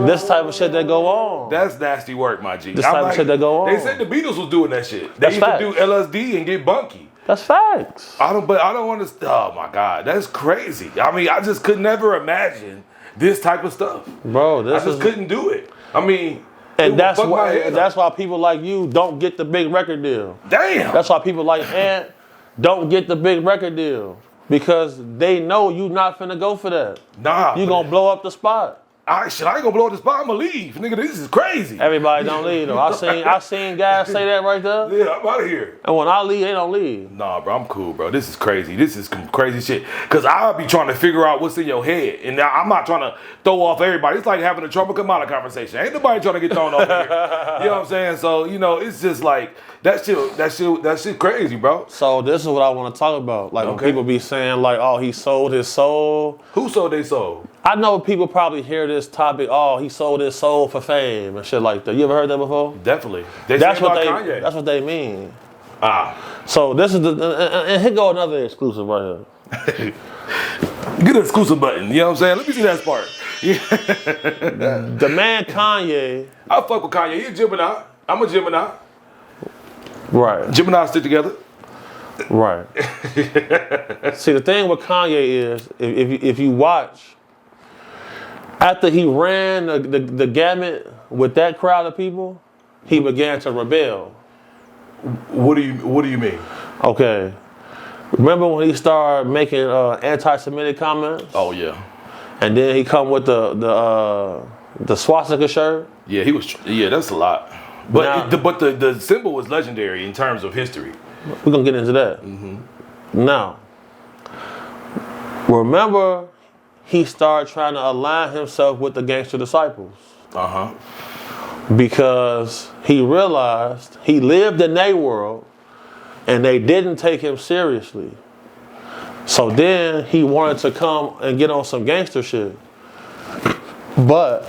This type of shit that go on. That's nasty work, my G. This type of shit that go on. They said the Beatles was doing that shit. They used to do LSD and get bunky. That's facts. I don't understand. Oh my God, that's crazy. I mean, I just could never imagine this type of stuff. Bro, I just couldn't do it. I mean, and that's why people like you don't get the big record deal. Damn. That's why people like Ant don't get the big record deal. Because they know you not finna go for that. Nah. You gonna blow up the spot. I ain't gonna blow up the spot. I'm gonna leave. Nigga, this is crazy. Everybody don't leave though. I seen guys say that right there. Yeah, I'm out of here. And when I leave, they don't leave. Nah, bro, I'm cool, bro. This is crazy. This is some crazy shit. Cause I'll be trying to figure out what's in your head. And now I'm not trying to throw off everybody. It's like having a Trump Kamala conversation. Ain't nobody trying to get thrown off here. You know what I'm saying? So, you know, it's just like that shit crazy, bro. So this is what I want to talk about. Like when people be saying like, oh, he sold his soul. Who sold their soul? I know people probably hear this topic, oh, he sold his soul for fame and shit like that. You ever heard that before? Definitely. That's what they mean. So this is and here go another exclusive right here. Get an exclusive button, you know what I'm saying? Let me see that part. The man Kanye. I fuck with Kanye. He a Gemini. I'm a Gemini. Right. Gemini stick together. Right. See, the thing with Kanye is, if you watch, after he ran the gamut with that crowd of people, he began to rebel. What do you mean? Okay. Remember when he started making anti-Semitic comments? Oh yeah. And then he come with the swastika shirt. Yeah, he was. Yeah, that's a lot. But the symbol was legendary in terms of history. We're gonna get into that. Now, remember, he started trying to align himself with the gangster disciples. Because he realized he lived in their world and they didn't take him seriously. So then he wanted to come and get on some gangster shit. But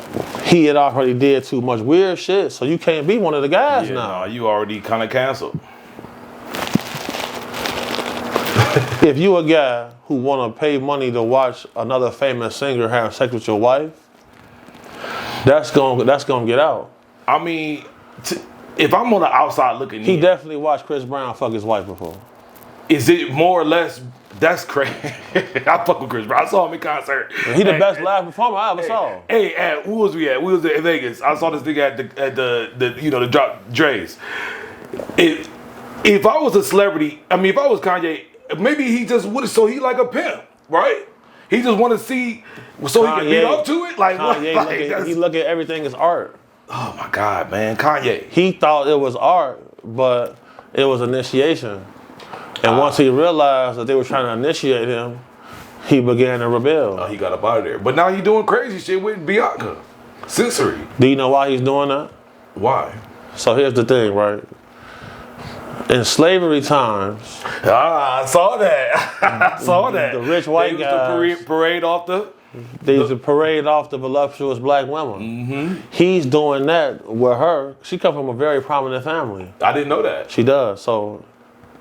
he had already did too much weird shit, so you can't be one of the guys now. Nah, you already kind of canceled. If you a guy who want to pay money to watch another famous singer have sex with your wife, that's gonna get out. I mean, if I'm on the outside looking in. He definitely watched Chris Brown fuck his wife before. is it more or less? That's crazy. I fuck with Chris Brown. I saw him in concert. He the best live performer I ever saw. Hey, who was we at? We was in Vegas. I saw this nigga at the you know, the drop Dre's. If I was a celebrity, I mean, if I was Kanye, maybe he just would. So he like a pimp, right? He just want to see, so Kanye, he can beat up to it. Like Kanye, what? he look at everything as art. Oh my God, man, Kanye. He thought it was art, but it was initiation. And once he realized that they were trying to initiate him, he began to rebel. Oh, he got up out of there. But now he doing crazy shit with Bianca. Sensory. Do you know why he's doing that? Why? So here's the thing, right? In slavery times, I saw that. I saw that. The rich white guys parade off the. They used to parade off the voluptuous black women. Mm-hmm. He's doing that with her. She comes from a very prominent family. I didn't know that. She does. So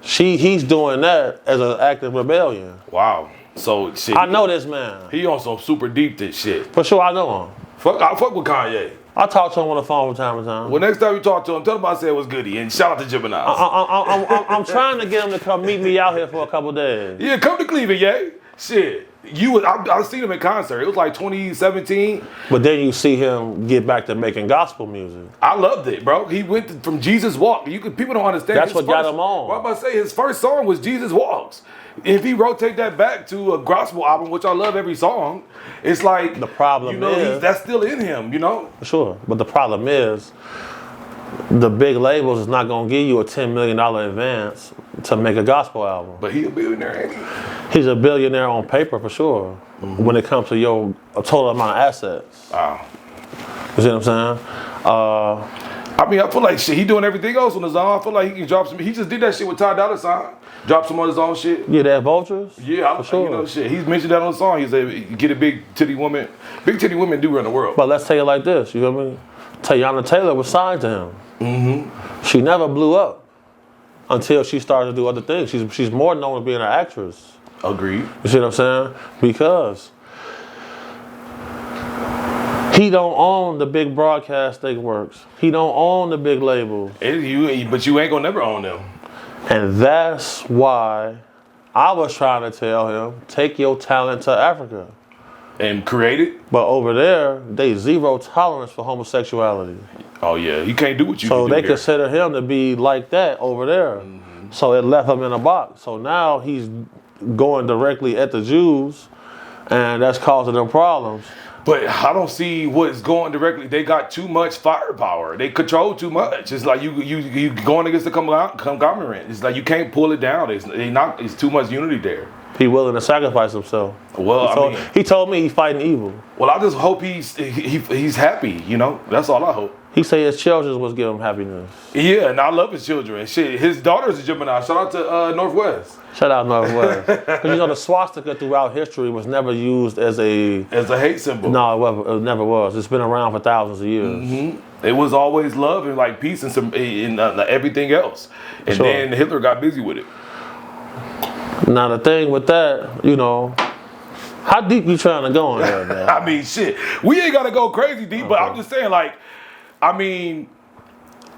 he's doing that as an act of rebellion. Wow. So shit. I know this man. He on some super deep shit. For sure, I know him. I fuck with Kanye. I talk to him on the phone from time to time. Well, next time you talk to him, tell him I said it was goody, and shout out to Gemini. I'm trying to get him to come meet me out here for a couple days. Yeah, come to Cleveland, yeah. Shit. I seen him in concert. It was like 2017. But then you see him get back to making gospel music. I loved it, bro. He went from Jesus Walk. People don't understand. That's what got him on. What I'm about to say, his first song was Jesus Walks. If he rotate that back to a gospel album, which I love every song, it's like the problem is that's still in him, you know. For sure, but the problem is the big labels is not gonna give you a $10 million advance to make a gospel album. But he a billionaire, ain't he? He's a billionaire on paper for sure. Mm-hmm. When it comes to your total amount of assets. Wow. You see what I'm saying? I mean, I feel like shit. He doing everything else on his own. I feel like he can drop some. He just did that shit with Ty Dolla $ign. Drop some on his own shit. Yeah, that Vultures? Yeah, for sure. You know, shit. He's mentioned that on the song. He said, get a big titty woman. Big titty women do run the world. But let's take it like this. You know what I mean? Teyana Taylor was signed to him. Mm-hmm. She never blew up until she started to do other things. She's more known as being an actress. Agreed. You see what I'm saying? Because he don't own the big broadcast works. He don't own the big labels. But you ain't gonna never own them. And that's why I was trying to tell him, take your talent to Africa. And create it? But over there, they zero tolerance for homosexuality. Oh yeah, you can't do what you So can do they here. consider him to be like that over there. Mm-hmm. So it left him in a box. So now he's going directly at the Jews, and that's causing them problems. But I don't see what's going directly. They got too much firepower. They control too much. It's like you going against the conglomerate. It's like you can't pull it down. It's too much unity there. He willing to sacrifice himself. Well, he told me he's fighting evil. Well, I just hope he's happy. You know, that's all I hope. He said his children was giving him happiness. Yeah, and I love his children. Shit, his daughter's a Gemini. Shout out to Northwest. Shout out Northwest. Because you know the swastika throughout history was never used as a hate symbol. No, it never was. It's been around for thousands of years. Mm-hmm. It was always love and like peace and everything else. And then Hitler got busy with it. Now the thing with that, you know, how deep you trying to go in there, man? I mean, shit, we ain't gotta go crazy deep, but I'm just saying, like, I mean,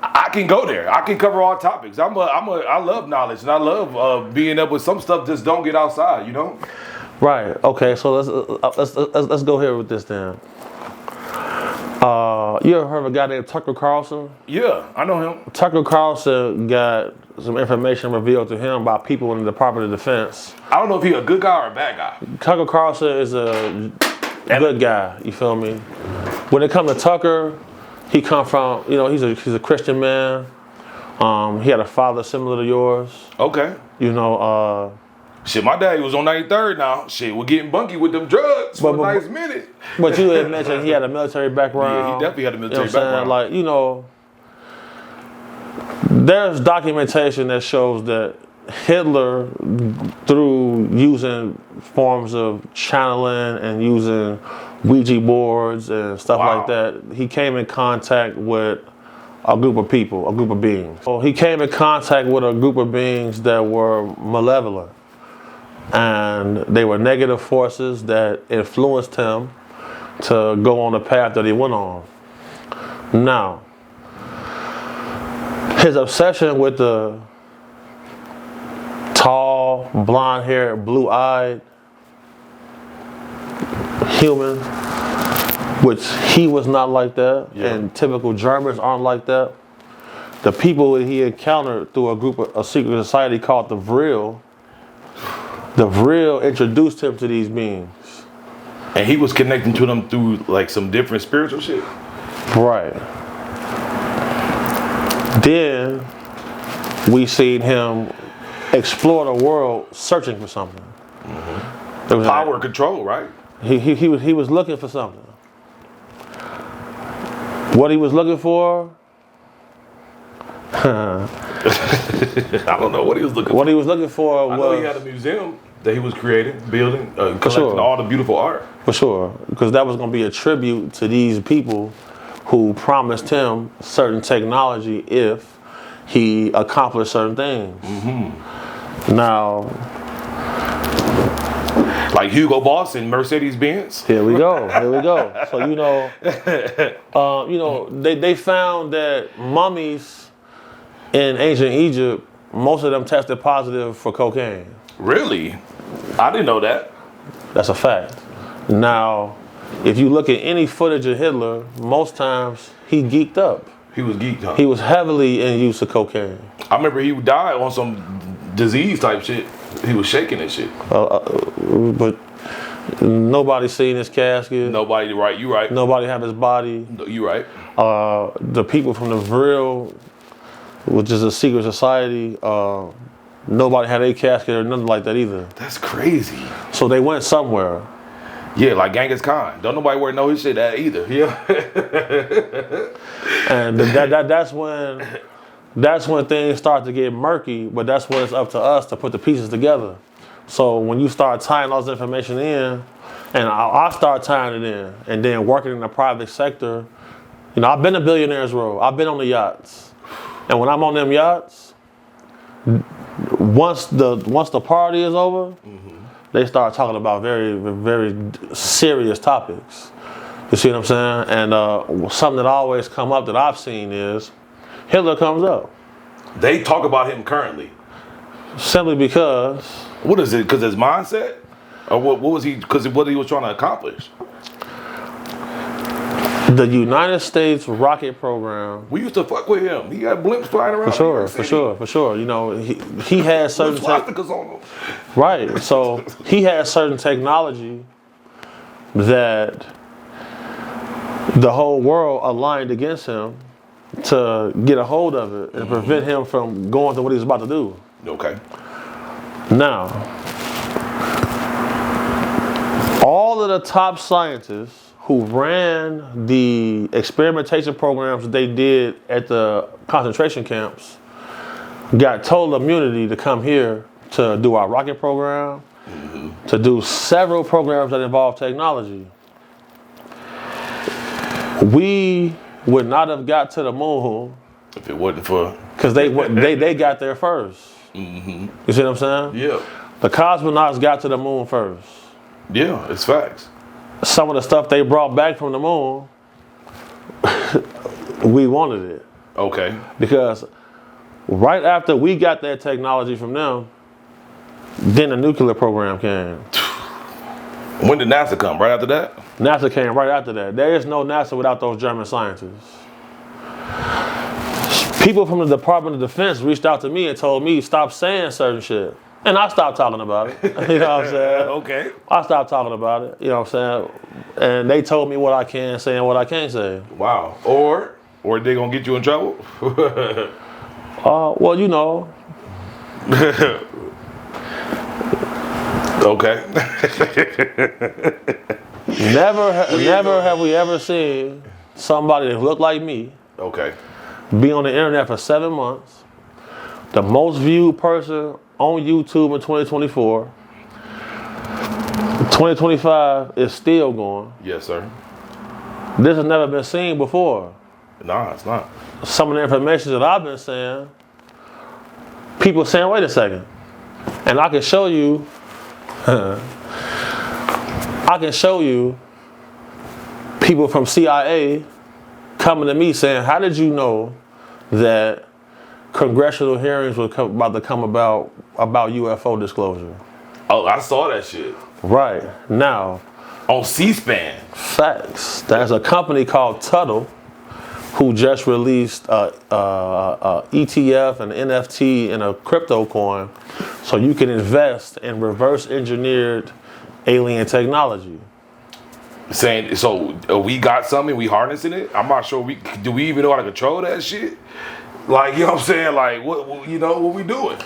I can go there. I can cover all topics. I love knowledge, and I love being able. Some stuff just don't get outside, you know. Right. Okay. So let's go here with this then. You ever heard of a guy named Tucker Carlson? Yeah, I know him. Tucker Carlson got some information revealed to him by people in the Department of Defense. I don't know if he's a good guy or a bad guy. Tucker Carlson is a good guy. You feel me? When it comes to Tucker, he come from, you know, he's a Christian man. He had a father similar to yours. Okay. You know, shit, my daddy was on 93rd now. Shit, we're getting bunky with them drugs for a nice minute. But you had mentioned he had a military background. Yeah, he definitely had a military background. Like, you know, there's documentation that shows that Hitler, through using forms of channeling and using Ouija boards and stuff like that, he came in contact with a group of people, a group of beings. So he came in contact with a group of beings that were malevolent. And they were negative forces that influenced him to go on the path that he went on. Now, his obsession with the tall, blonde-haired, blue-eyed human, which he was not like that, and typical Germans aren't like that. The people that he encountered through a secret society called the Vril introduced him to these beings. And he was connecting to them through like some different spiritual shit? Right. Then we seen him explore the world searching for something. Mm-hmm. Power and control, right? He was looking for something. What he was looking for? I don't know what he was looking for. What he was looking for I know he had a museum that he was building, collecting all the beautiful art. For sure, because that was going to be a tribute to these people who promised him certain technology if he accomplished certain things. Mm-hmm. Now, like Hugo Boss and Mercedes-Benz. Here we go. So they found that mummies in ancient Egypt, most of them tested positive for cocaine. Really? I didn't know that. That's a fact. Now, if you look at any footage of Hitler, most times he geeked up. He was geeked up. He was heavily in use of cocaine. I remember he died on some disease type shit. He was shaking and shit. But nobody seen his casket. Nobody, right? You right. Nobody have his body. You right. The people from the Vril, which is a secret society, nobody had a casket or nothing like that either. That's crazy. So they went somewhere. Yeah, like Genghis Khan. Don't nobody know his shit that either. Yeah. And that's when things start to get murky, but that's when it's up to us to put the pieces together. So when you start tying all this information in, and I start tying it in, and then working in the private sector, I've been to Billionaires Row. I've been on the yachts. And when I'm on them yachts, once the party is over, they start talking about very, very serious topics. You see what I'm saying? And something that always come up that I've seen is Hitler comes up. They talk about him currently. Simply because. What is it? Because his mindset? Or what was he? Because what he was trying to accomplish? The United States rocket program. We used to fuck with him. He got blimps flying around. For sure. He had certain swastikas on him. Right. So he had certain technology that the whole world aligned against him to get a hold of it and prevent him from going to what he was about to do. Okay. Now, all of the top scientists who ran the experimentation programs that they did at the concentration camps got total immunity to come here to do our rocket program, to do several programs that involve technology. We would not have got to the moon if it wasn't for, because they got there first. You see what I'm saying? Yeah. The cosmonauts got to the moon first. Yeah, it's facts. Some of the stuff they brought back from the moon, we wanted it. Okay. Because right after we got that technology from them, then the nuclear program came. When did NASA come? Right after that? NASA came right after that. There is no NASA without those German scientists. People from the Department of Defense reached out to me and told me stop saying certain shit. And I stopped talking about it. You know what I'm saying? Okay. I stopped talking about it. You know what I'm saying? And they told me what I can say and what I can't say. Wow. Or they gonna get you in trouble? Well, you know. Okay. Never have we ever seen somebody that looked like me. Okay. Be on the internet for 7 months. The most viewed person on YouTube in 2024. 2025 is still going. Yes, sir. This has never been seen before. Nah, it's not. Some of the information that I've been saying, people saying, wait a second. And I can show you, people from CIA coming to me saying, how did you know that congressional hearings were about to come about UFO disclosure. Oh, I saw that shit. Right. Now. On C-SPAN. Facts. There's a company called Tuttle who just released ETF, an NFT, and a crypto coin so you can invest in reverse engineered alien technology. Saying, so we got something, we harnessing it? I'm not sure do we even know how to control that shit? Like, you know what I'm saying? Like, what we doing?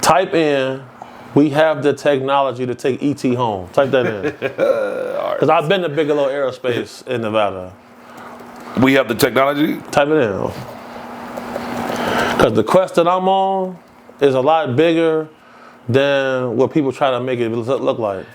Type in, we have the technology to take ET home. Type that in. Because I've been to Bigelow Aerospace in Nevada. We have the technology? Type it in. Because the quest that I'm on is a lot bigger than what people try to make it look like.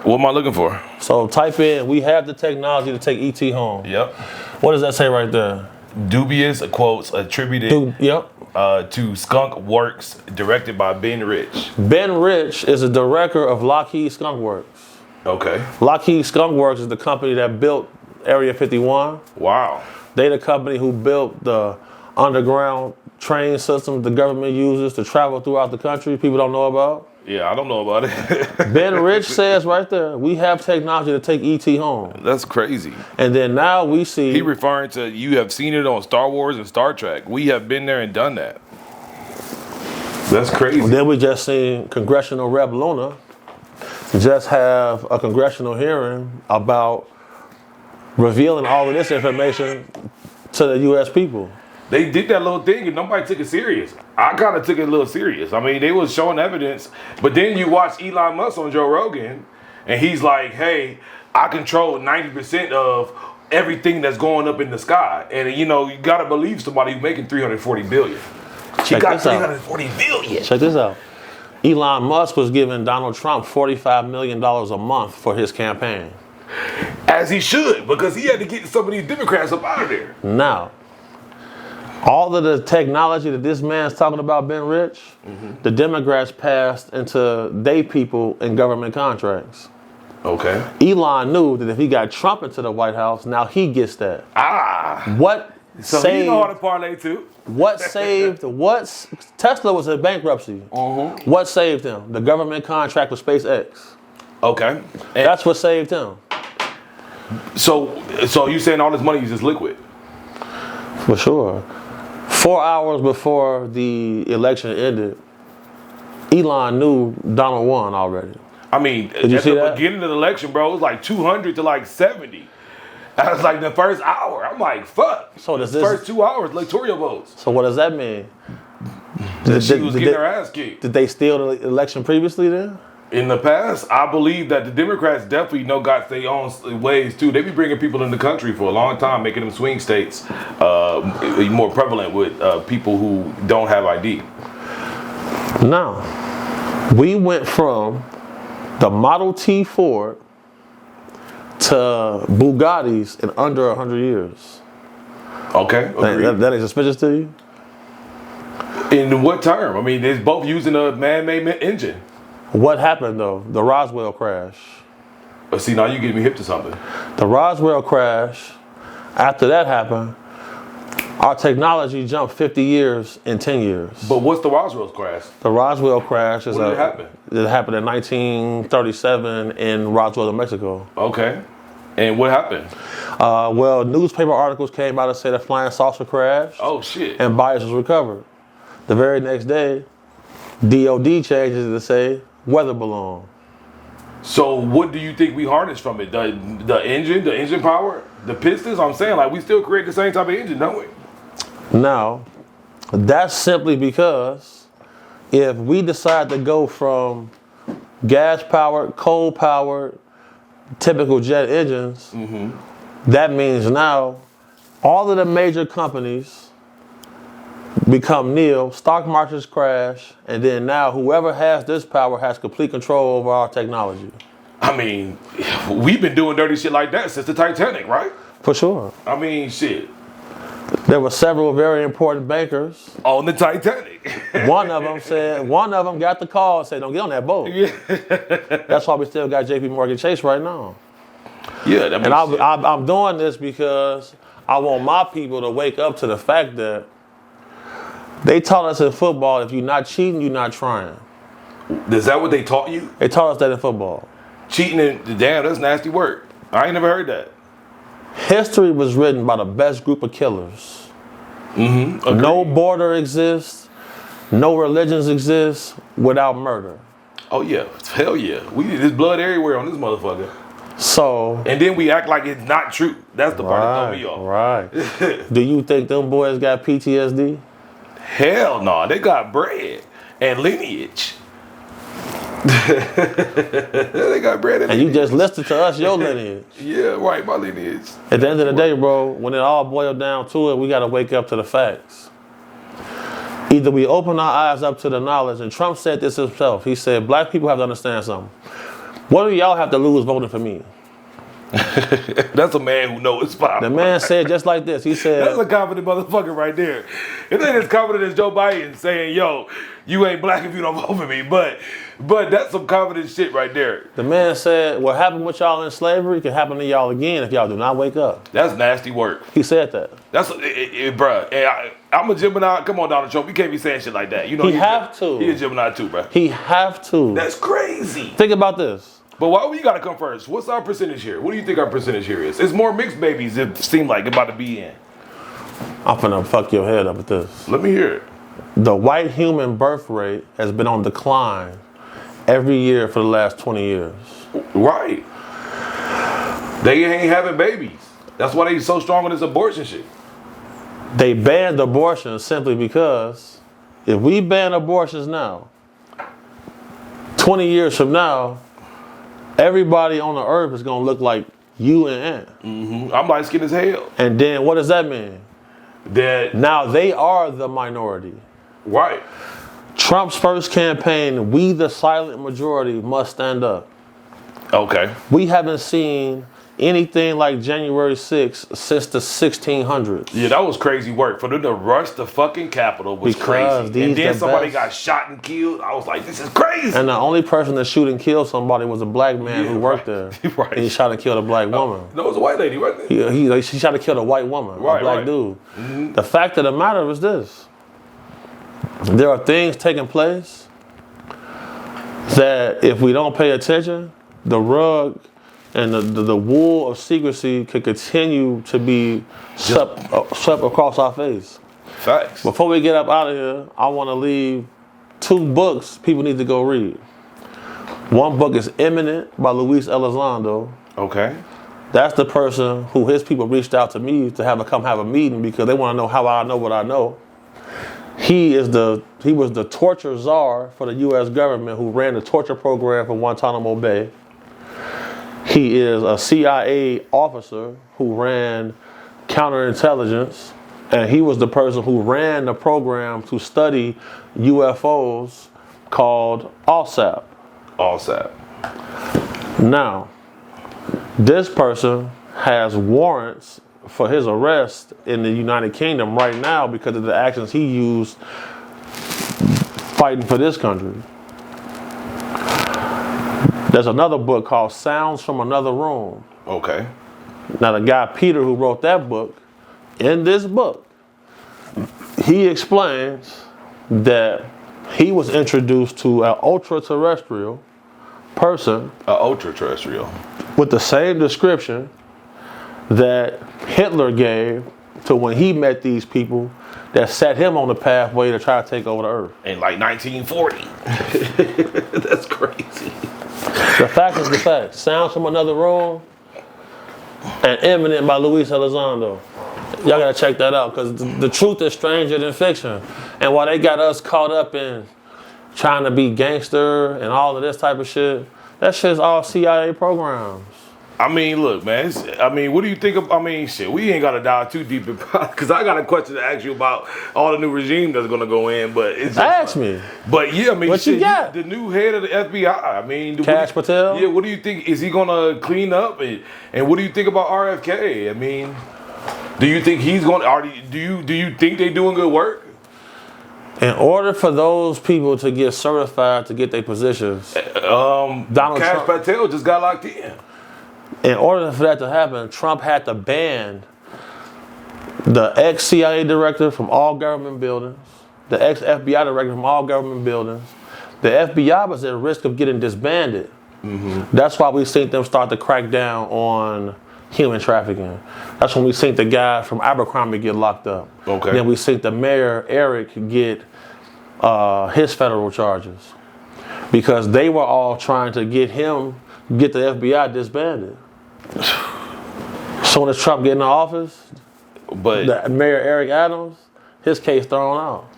What am I looking for? So type in, we have the technology to take ET home. Yep. What does that say right there? Dubious quotes attributed to Skunk Works, directed by Ben Rich. Ben Rich is a director of Lockheed Skunk Works. Okay. Lockheed Skunk Works is the company that built Area 51. Wow. They the company who built the underground train system the government uses to travel throughout the country. People don't know about. Yeah, I don't know about it. Ben Rich says right there, we have technology to take ET home. That's crazy. And then now we see... He referring to, you have seen it on Star Wars and Star Trek. We have been there and done that. That's crazy. Then we just seen Congressional Rep Luna just have a congressional hearing about revealing all of this information to the U.S. people. They did that little thing and nobody took it serious. I kind of took it a little serious. I mean, they was showing evidence, but then you watch Elon Musk on Joe Rogan, and he's like, hey, I control 90% of everything that's going up in the sky. And, you know, you got to believe somebody who's making $340 billion. She got $340 billion. Check this out. Elon Musk was giving Donald Trump $45 million a month for his campaign. As he should, because he had to get some of these Democrats up out of there. Now, all of the technology that this man's talking about, Ben Rich, the Democrats passed into they people in government contracts. Okay. Elon knew that if he got Trump into the White House, now he gets that. So saved, you know how to parlay too. Tesla was in bankruptcy. What saved him? The government contract with SpaceX. Okay. And that's what saved him. So you saying all this money is just liquid? For sure. 4 hours before the election ended, Elon knew Donald won already. I mean, at the beginning of the election, bro, it was like 200 to like 70. That was like the first hour. I'm like, fuck. So the first 2 hours, electoral votes. So what does that mean? She was getting her ass kicked. Did they steal the election previously then? In the past, I believe that the Democrats definitely got their own ways too. They be bringing people in the country for a long time, making them swing states more prevalent with people who don't have ID. Now, we went from the Model T Ford to Bugattis in under 100 years. Okay, that ain't suspicious to you? In what term? I mean, they're both using a man-made engine. What happened though? The Roswell crash. But see, now you get me hip to something. The Roswell crash, after that happened, our technology jumped 50 years in 10 years. But what's the Roswell crash? The Roswell crash is when did it happen? It happened in 1937 in Roswell, New Mexico. Okay. And what happened? Well, newspaper articles came out and said a flying saucer crashed. Oh, shit. And bodies was recovered. The very next day, DOD changes it to say weather balloon. So what do you think we harness from it? The engine power, the pistons? I'm saying, like, we still create the same type of engine, don't we? Now, that's simply because if we decide to go from gas-powered, coal-powered, typical jet engines, that means now all of the major companies become nil, stock markets crash, and then now whoever has this power has complete control over our technology. I mean, we've been doing dirty shit like that since the Titanic, right? For sure. I mean, shit. There were several very important bankers on the Titanic. One of them got the call and said, "Don't get on that boat." Yeah. That's why we still got JP Chase right now. Yeah, that makes sense. I'm doing this because I want my people to wake up to the fact that They taught us in football, if you're not cheating, you're not trying. Is that what they taught you? They taught us that in football. Cheating and damn, that's nasty work. I ain't never heard that. History was written by the best group of killers. No border exists, no religions exist without murder. Oh yeah, hell yeah. There's blood everywhere on this motherfucker. So, and then we act like it's not true. That's the part that throw me off. Right. Do you think them boys got PTSD? Hell no, they got bread and lineage. They got bread and you just listed to us your lineage. Yeah, right, my lineage. At the end of the day, bro, when it all boiled down to it, we got to wake up to the facts. Either we open our eyes up to the knowledge, and Trump said this himself. He said, black people have to understand something. What do y'all have to lose voting for me? That's a man who knows his power. The man said just like this. He said, that's a confident motherfucker right there. It ain't as confident as Joe Biden saying, yo, you ain't black if you don't vote for me. But that's some confident shit right there. The man said, what happened with y'all in slavery can happen to y'all again if y'all do not wake up. That's nasty work. He said that. That's, bruh. I'm a Gemini. Come on, Donald Trump. You can't be saying shit like that. You know, he have to. He a Gemini too, bruh. He have to. That's crazy. Think about this. But why we gotta come first? What's our percentage here? What do you think our percentage here is? It's more mixed babies, it seems like, about to be in. I'm finna fuck your head up with this. Let me hear it. The white human birth rate has been on decline every year for the last 20 years. Right. They ain't having babies. That's why they so strong on this abortion shit. They banned abortion simply because if we ban abortions now, 20 years from now, everybody on the earth is gonna look like you and Ant. I'm light skinned as hell. And then what does that mean? That now they are the minority. Right. Trump's first campaign, we the silent majority must stand up. Okay. We haven't seen anything like January 6th since the 1600s. Yeah, that was crazy work. For them to rush the fucking Capitol was crazy. And then somebody got shot and killed. I was like, this is crazy. And the only person that shoot and kill somebody was a black man who worked there. Right. And he shot and killed a black woman. No, it was a white lady, wasn't it? She shot and killed a white woman, a black dude. The fact of the matter is this. There are things taking place that if we don't pay attention, the rug and the wool of secrecy could continue to be swept across our face. Facts. Before we get up out of here, I want to leave 2 books people need to go read. One book is Imminent by Luis Elizondo. Okay. That's the person who his people reached out to me to come have a meeting because they want to know how I know what I know. He was the torture czar for the U.S. government who ran the torture program for Guantanamo Bay. He is a CIA officer who ran counterintelligence, and he was the person who ran the program to study UFOs called OSAP. OSAP. Now, this person has warrants for his arrest in the United Kingdom right now because of the actions he used fighting for this country. There's another book called Sounds from Another Room. Okay. Now the guy Peter who wrote that book, in this book, he explains that he was introduced to an ultra-terrestrial person. An ultra-terrestrial. With the same description that Hitler gave to when he met these people that set him on the pathway to try to take over the earth. In like 1940. That's crazy. The fact is the fact. Sounds from Another Room and Imminent by Luis Elizondo. Y'all gotta check that out because the truth is stranger than fiction. And while they got us caught up in trying to be gangster and all of this type of shit, that shit's all CIA programs. I mean, look, man. What do you think of? Shit. We ain't gotta dive too deep because I got a question to ask you about all the new regime that's gonna go in. But it's ask me. But yeah, what shit, you got? The new head of the FBI. Cash Patel. Yeah. What do you think? Is he gonna clean up? And what do you think about RFK? Do you think he's gonna? Do you think they doing good work? In order for those people to get certified to get their positions, Donald Cash Trump, Patel just got locked in. In order for that to happen, Trump had to ban the ex-CIA director from all government buildings. the ex-FBI director from all government buildings. The FBI was at risk of getting disbanded. That's why we seen them start to crack down on human trafficking. That's when we seen the guy from Abercrombie get locked up. Okay. Then we seen the mayor, Eric, get his federal charges. Because they were all trying to get the FBI disbanded. So when Trump get in the office, the Mayor Eric Adams, his case thrown out.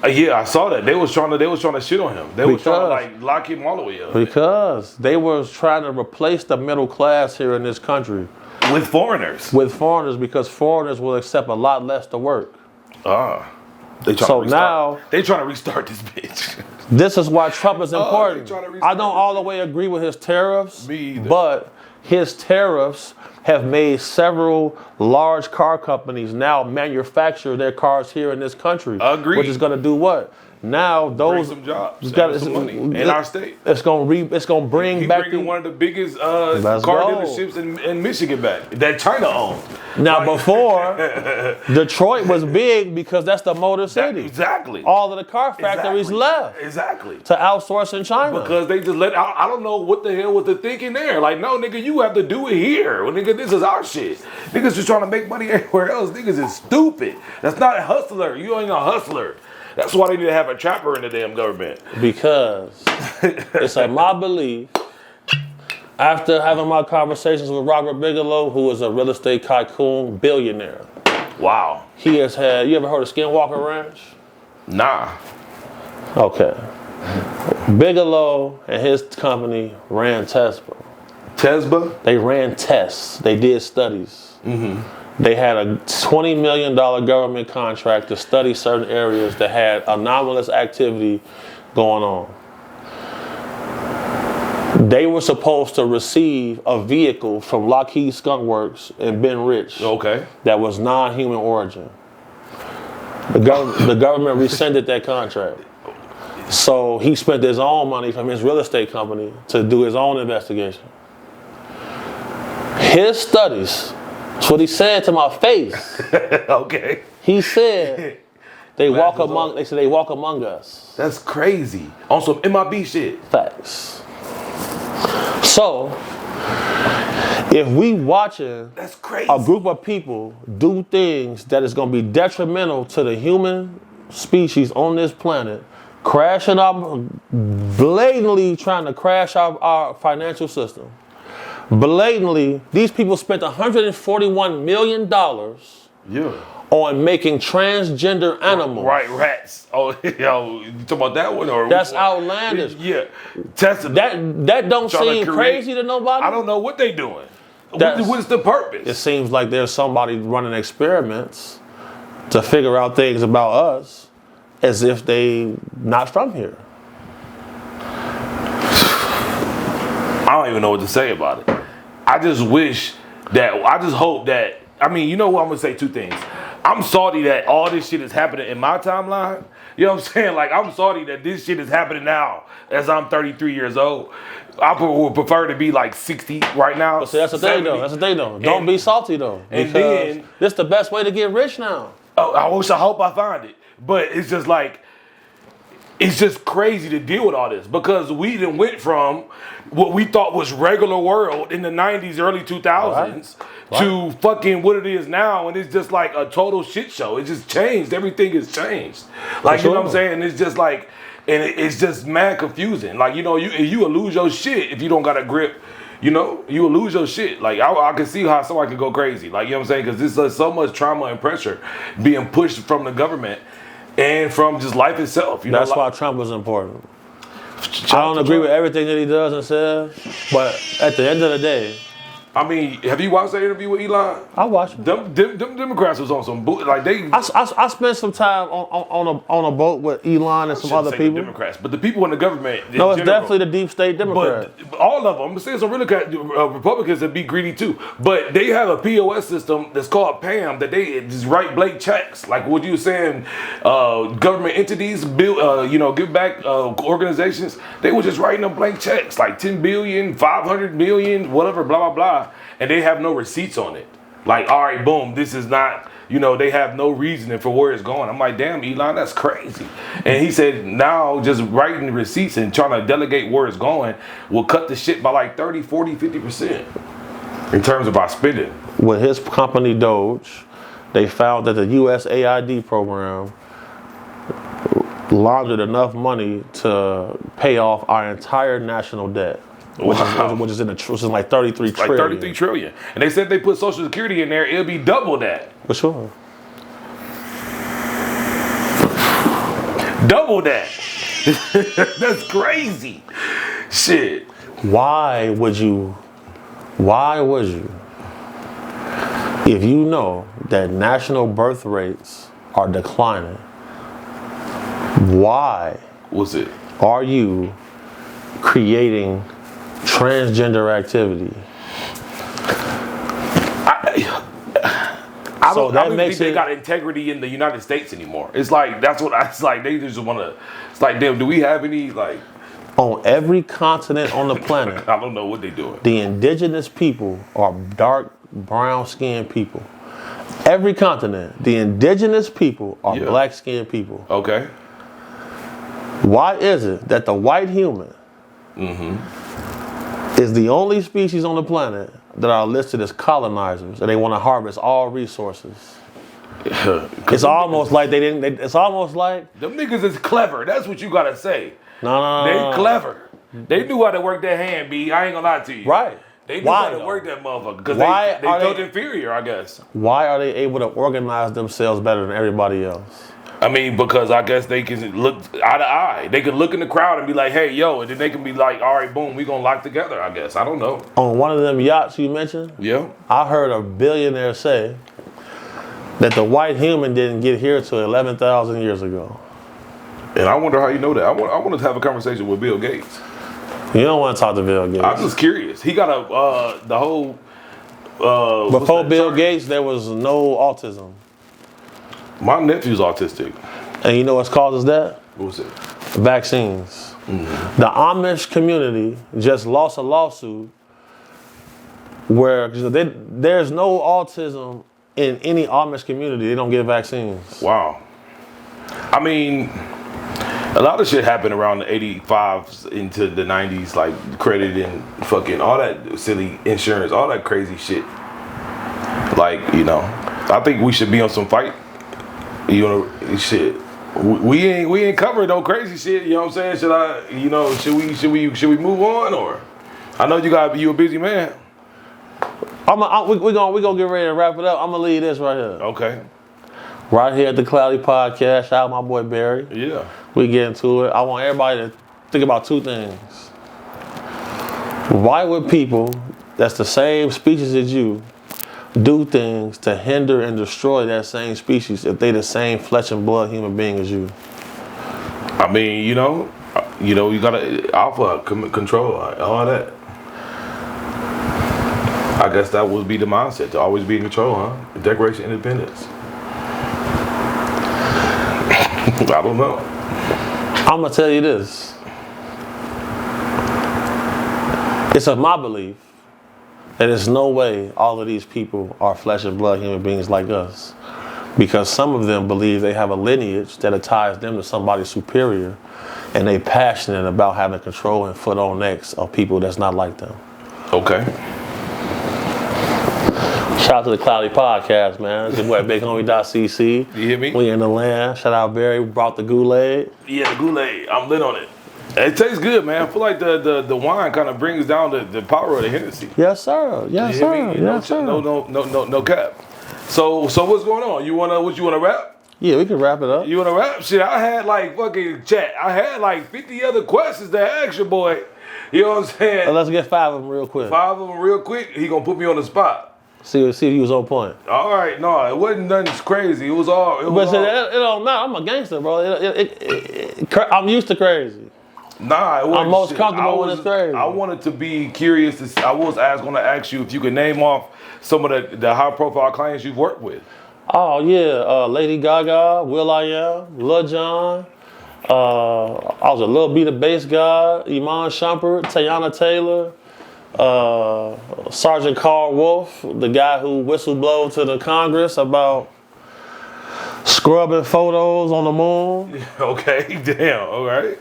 Yeah, I saw that. They was trying to shit on him. They was trying to like lock him all the way up. Because they were trying to replace the middle class here in this country. With foreigners. Because foreigners will accept a lot less to work. They trying to restart this bitch. This is why Trump is important. I don't all the way agree with his tariffs, Me either. But his tariffs have made several large car companies now manufacture their cars here in this country. Agreed. Which is going to do what? Now those bring some jobs, some money in our state. It's going to bring back one of the biggest car dealerships in Michigan back that China owned. Now before, Detroit was big because that's the motor city. Exactly. All of the car factories left. Exactly. To outsource in China. Because they just I don't know what the hell was the thinking there. Like, no, nigga, you have to do it here. Well, nigga, this is our shit. Niggas just trying to make money everywhere else. Niggas is stupid. That's not a hustler. You ain't a hustler. That's why they need to have a trapper in the damn government. Because it's like my belief, after having my conversations with Robert Bigelow, who is a real estate tycoon billionaire. Wow. He has had, you ever heard of Skinwalker Ranch? Nah. Okay. Bigelow and his company ran TESBA. TESBA? They ran tests. They did studies. They had a $20 million government contract to study certain areas that had anomalous activity going on. They were supposed to receive a vehicle from Lockheed Skunk Works in Ben Rich. Okay. That was non-human origin. The government rescinded that contract. So he spent his own money from his real estate company to do his own investigation. His studies, that's what he said to my face. Okay. He said they walk among us. That's crazy. On some MIB shit. Facts. So, if we watching that's crazy. A group of people do things that is going to be detrimental to the human species on this planet, crashing up, blatantly trying to crash our financial system, blatantly, these people spent $141 million on making transgender animals. Right, rats. Oh, yo, you talking about that one? Or that's outlandish. Yeah. Testing. That don't seem crazy to nobody? I don't know what they doing. What is the purpose? It seems like there's somebody running experiments to figure out things about us as if they not from here. I don't even know what to say about it. I just hope that, I mean, you know what, I'm going to say two things. I'm salty that all this shit is happening in my timeline. You know what I'm saying? Like, I'm salty that this shit is happening now as I'm 33 years old. I would prefer to be like 60 right now. But see, that's the thing though. Don't be salty though. And then this the best way to get rich now. Oh, I hope I find it. But it's just like, it's just crazy to deal with all this because we done went from what we thought was regular world in the 90s, early 2000s to fucking what it is now, and it's just like a total shit show. It just changed. Everything has changed. Like, you know what I'm saying? It's just like, and it's just mad confusing. Like, you know, you will lose your shit if you don't got a grip. You know, you will lose your shit. Like, I can see how somebody can go crazy. Like, you know what I'm saying? Because there's so much trauma and pressure being pushed from the government and from just life itself. You know, that's why Trump was important. I don't agree with everything that he does and says, but at the end of the day, I mean, have you watched that interview with Elon? I watched it. Them Democrats was on some like they. I spent some time on a boat with Elon and some other people. Democrats, but the people in the government. No, it's definitely the deep state Democrats. But all of them, I'm saying some Republicans that be greedy too. But they have a POS system that's called PAM that they just write blank checks. Like what you were saying, government entities, give back organizations. They were just writing them blank checks like 10 billion, 500 million, whatever, blah blah blah. And they have no receipts on it. Like, all right, boom, this is not, you know, they have no reasoning for where it's going. I'm like, damn, Elon, that's crazy. And he said now just writing the receipts and trying to delegate where it's going will cut the shit by like 30, 40, 50% in terms of our spending. With his company Doge, they found that the USAID program laundered enough money to pay off our entire national debt, which is like 33 trillion. Like 33 trillion. And they said they put Social Security in there, it'll be double that. For sure. Double that. That's crazy. Shit. Why would you, if you know that national birth rates are declining, why are you creating transgender activity? I don't think they got integrity in the United States anymore. It's like they just want to. It's like, damn, do we have any like? On every continent on the planet, I don't know what they're doing. The indigenous people are dark brown skinned people. Every continent, the indigenous people are black skinned people. Okay. Why is it that the white human is the only species on the planet that are listed as colonizers and they want to harvest all resources? It's almost like it's almost like them niggas is clever. That's what you gotta say. No. They clever. They knew how to work that hand, B. I ain't gonna lie to you. Right. They knew how to work that motherfucker because they felt inferior, I guess. Why are they able to organize themselves better than everybody else? I mean, because I guess they can look eye to eye. They can look in the crowd and be like, hey, yo, and then they can be like, all right, boom, we gonna lock together, I guess. I don't know. On one of them yachts you mentioned, I heard a billionaire say that the white human didn't get here till 11,000 years ago. And I wonder how you know that. I want to have a conversation with Bill Gates. You don't want to talk to Bill Gates. I'm just curious. He got the whole... Before Bill Gates, there was no autism. My nephew's autistic. And you know what causes that? What's it? Vaccines. The Amish community just lost a lawsuit where there's no autism in any Amish community. They don't get vaccines. Wow. I mean, a lot of shit happened around the 85s into the 90s, like credit and fucking all that silly insurance, all that crazy shit. Like, you know, I think we should be on some fight. You know, shit. We ain't covered no crazy shit. You know what I'm saying? Should we move on, or? I know you a busy man. We gonna get ready to wrap it up. I'm gonna leave this right here. Okay. Right here at the Cloudy Podcast. Shout out my boy Barry. Yeah. We get into it. I want everybody to think about two things. Why would people that's the same species as you do things to hinder and destroy that same species if they the same flesh and blood human being as you? I mean, you gotta alpha control all that. I guess that would be the mindset, to always be in control, huh? Declaration of Independence. I don't know. I'm gonna tell you this. It's of my belief that there's no way all of these people are flesh and blood human beings like us, because some of them believe they have a lineage that ties them to somebody superior, and they passionate about having control and foot on necks of people that's not like them. Okay. Shout out to the Cloudy Podcast, man. It's your boy BigHomieCC. You hear me? We in the land. Shout out Barry. We brought the Goulet. Yeah, the Goulet. I'm lit on it. It tastes good, man. I feel like the wine kind of brings down the power of the Hennessy. Yes, sir. Yes, sir. Yes, sir. No cap. So what's going on? What you wanna rap? Yeah, we can wrap it up. You wanna rap? Shit, I had like fucking chat. I had like 50 other questions to ask your boy. You know what I'm saying? Let's get 5 of them real quick. 5 of them real quick. He gonna put me on the spot. See if he was on point. All right, no, it wasn't nothing crazy. It don't matter. I'm a gangster, bro. I'm used to crazy. Nah, it wasn't. I'm most comfortable when it's crazy. I wanted to be curious. I was going to ask you if you could name off some of the high-profile clients you've worked with. Oh yeah, Lady Gaga, will.i.am, Lil Jon. I was a Lil B the bass guy, Iman Shumpert, Teyana Taylor. Sergeant Carl Wolf, the guy who whistleblowed to the Congress about Scrubbing photos on the moon. Okay, damn, all right.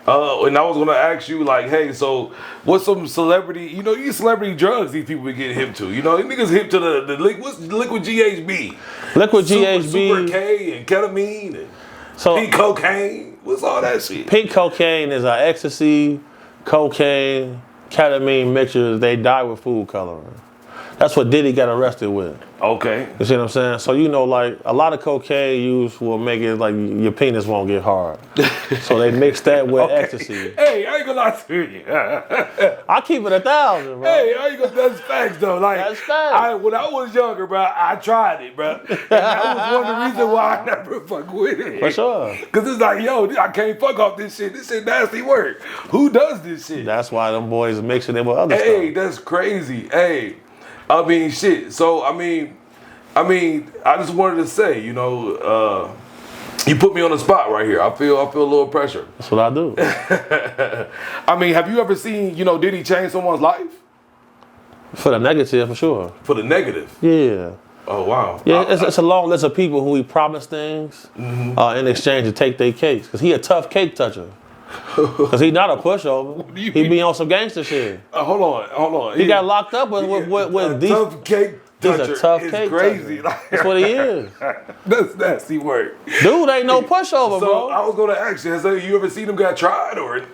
And I was gonna ask you, like, hey, so what's some celebrity, you know, these celebrity drugs these people be getting hip to? You know, these niggas hip to the liquid GHB. Liquid GHB. Super K and ketamine and pink cocaine. What's all that shit? Pink cocaine is ecstasy, cocaine, ketamine mixtures. They dye with food coloring. That's what Diddy got arrested with. Okay. You see what I'm saying? So, you know, like, a lot of cocaine use will make it like your penis won't get hard. So they mix that with ecstasy. Hey, I ain't gonna lie to you. I keep it 1,000, bro. Hey, I ain't gonna, that's facts though. Like, that's facts. When I was younger, bro, I tried it, bro. And that was one of the reasons why I never fuck with it. For sure. Cause it's like, yo, I can't fuck off this shit. This shit nasty work. Who does this shit? That's why them boys are mixing it with other stuff. Hey, that's crazy. Hey, I mean, shit. So, I mean, I just wanted to say, you know, you put me on the spot right here. I feel a little pressure. That's what I do. I mean, have you ever seen, you know, did he change someone's life? For the negative, for sure. For the negative? Yeah. Oh, wow. Yeah, it's a long list of people who he promised things in exchange to take their cakes. Because he a tough cake toucher. Because he not a pushover. He be on some gangster shit. Hold on. He got locked up with these. Tough cake toucher. He's a tough cake crazy. That's what he is. That's nasty work. Dude ain't no pushover, bro. I was going to ask you, you ever seen him got tried or?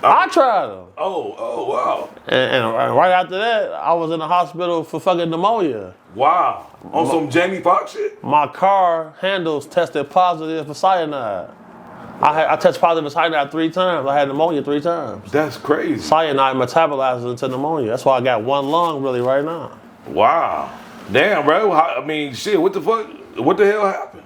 I tried him. Oh, wow. And right after that, I was in the hospital for fucking pneumonia. Wow. On some Jamie Foxx shit? My car handles tested positive for cyanide. I tested positive for cyanide 3 times. I had pneumonia 3 times. That's crazy. Cyanide metabolizes into pneumonia. That's why I got one lung really right now. Wow. Damn, bro. I mean, shit, what the fuck? What the hell happened?